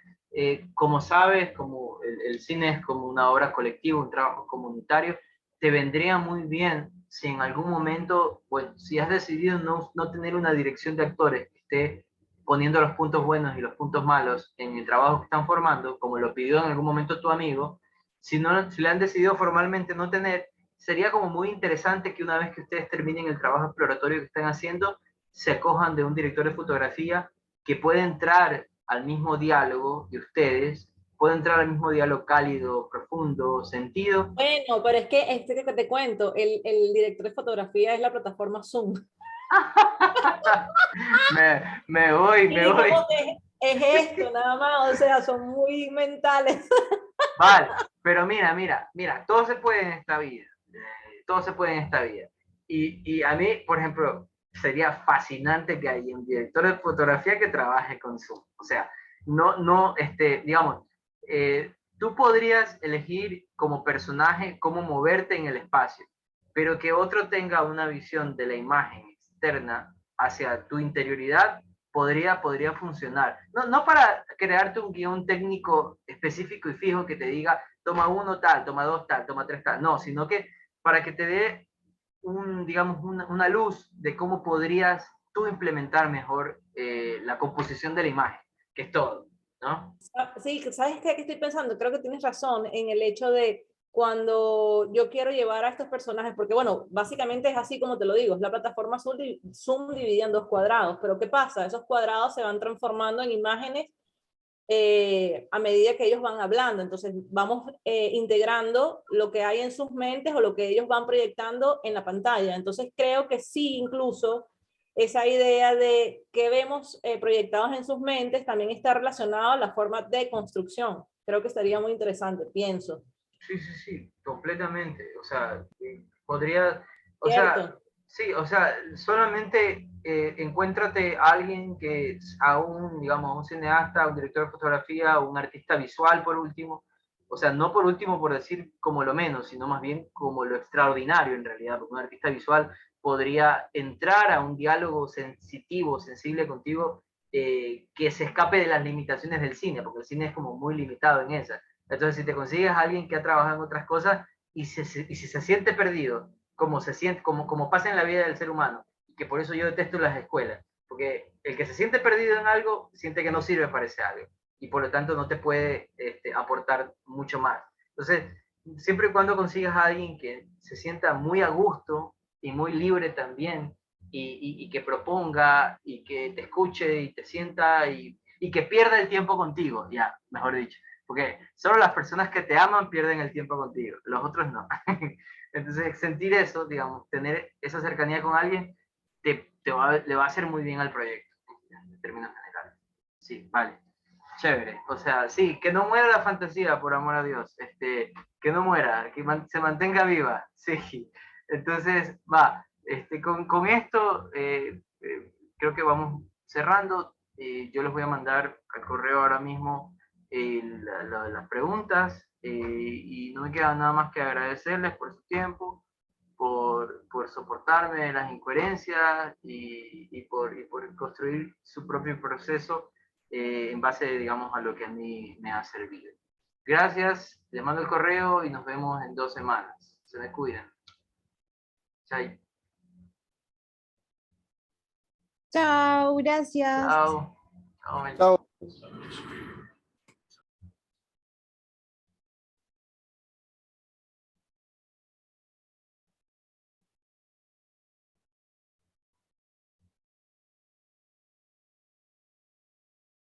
Speaker 1: como sabes, como el cine es como una obra colectiva, un trabajo comunitario, te vendría muy bien si en algún momento, bueno, si has decidido no tener una dirección de actores que esté poniendo los puntos buenos y los puntos malos en el trabajo que están formando, como lo pidió en algún momento tu amigo, si le han decidido formalmente no tener, sería como muy interesante que una vez que ustedes terminen el trabajo exploratorio que están haciendo, se acojan de un director de fotografía que puede entrar al mismo diálogo de ustedes, puede entrar al mismo diálogo cálido, profundo, sentido.
Speaker 2: Bueno, pero es que este que te cuento, el director de fotografía es la plataforma Zoom.
Speaker 1: Me voy, me
Speaker 2: Y
Speaker 1: voy.
Speaker 2: como que es esto, nada más, o sea, son muy mentales.
Speaker 1: Vale, pero mira, todo se puede en esta vida. Todo se puede en esta vida. Y a mí, por ejemplo, sería fascinante que haya un director de fotografía que trabaje con Zoom. O sea, digamos, tú podrías elegir como personaje cómo moverte en el espacio, pero que otro tenga una visión de la imagen externa hacia tu interioridad podría funcionar. No para crearte un guión técnico específico y fijo que te diga, toma uno tal, toma dos tal, toma tres tal, no, sino que para que te dé digamos, una luz de cómo podrías tú implementar mejor la composición de la imagen, que es todo, ¿no?
Speaker 2: Sí, ¿sabes qué? Que estoy pensando, creo que tienes razón en el hecho de cuando yo quiero llevar a estos personajes, porque bueno, básicamente es así como te lo digo, es la plataforma Zoom dividida en dos cuadrados, pero ¿qué pasa? Esos cuadrados se van transformando en imágenes a medida que ellos van hablando, entonces vamos integrando lo que hay en sus mentes o lo que ellos van proyectando en la pantalla, entonces creo que sí, incluso esa idea de que vemos proyectados en sus mentes también está relacionado a la forma de construcción. Creo que estaría muy interesante, pienso.
Speaker 1: Sí, sí, sí, completamente. O sea, podría, o sea,
Speaker 2: ¿Cierto?
Speaker 1: sí, o sea, solamente encuéntrate a alguien que, a un, digamos, un cineasta, un director de fotografía, un artista visual por último. O sea, no por último por decir como lo menos, sino más bien como lo extraordinario en realidad, porque un artista visual podría entrar a un diálogo sensitivo, sensible contigo, que se escape de las limitaciones del cine, porque el cine es como muy limitado en esa. Entonces, si te consigues a alguien que ha trabajado en otras cosas y si se siente perdido, como se siente, como pasa en la vida del ser humano, que por eso yo detesto las escuelas, porque el que se siente perdido en algo siente que no sirve para ese algo y por lo tanto no te puede aportar mucho más. Entonces, siempre y cuando consigas a alguien que se sienta muy a gusto y muy libre también y que proponga y que te escuche y te sienta y que pierda el tiempo contigo, ya, mejor dicho. Porque solo las personas que te aman pierden el tiempo contigo, los otros no. Entonces, sentir eso, digamos, tener esa cercanía con alguien, le va a hacer muy bien al proyecto, en términos generales. Sí, vale. Chévere. O sea, sí, que no muera la fantasía, por amor a Dios. Que no muera, que se mantenga viva. Sí. Entonces, va. Con esto, creo que vamos cerrando. Yo les voy a mandar al correo ahora mismo las preguntas y no me queda nada más que agradecerles por su tiempo, por soportarme las incoherencias y por construir su propio proceso en base, digamos, a lo que a mí me ha servido. Gracias, les mando el correo y nos vemos en 2 semanas. Se me cuidan. Chao.
Speaker 5: Chao, gracias.
Speaker 1: Chao. Chao.
Speaker 4: Chao.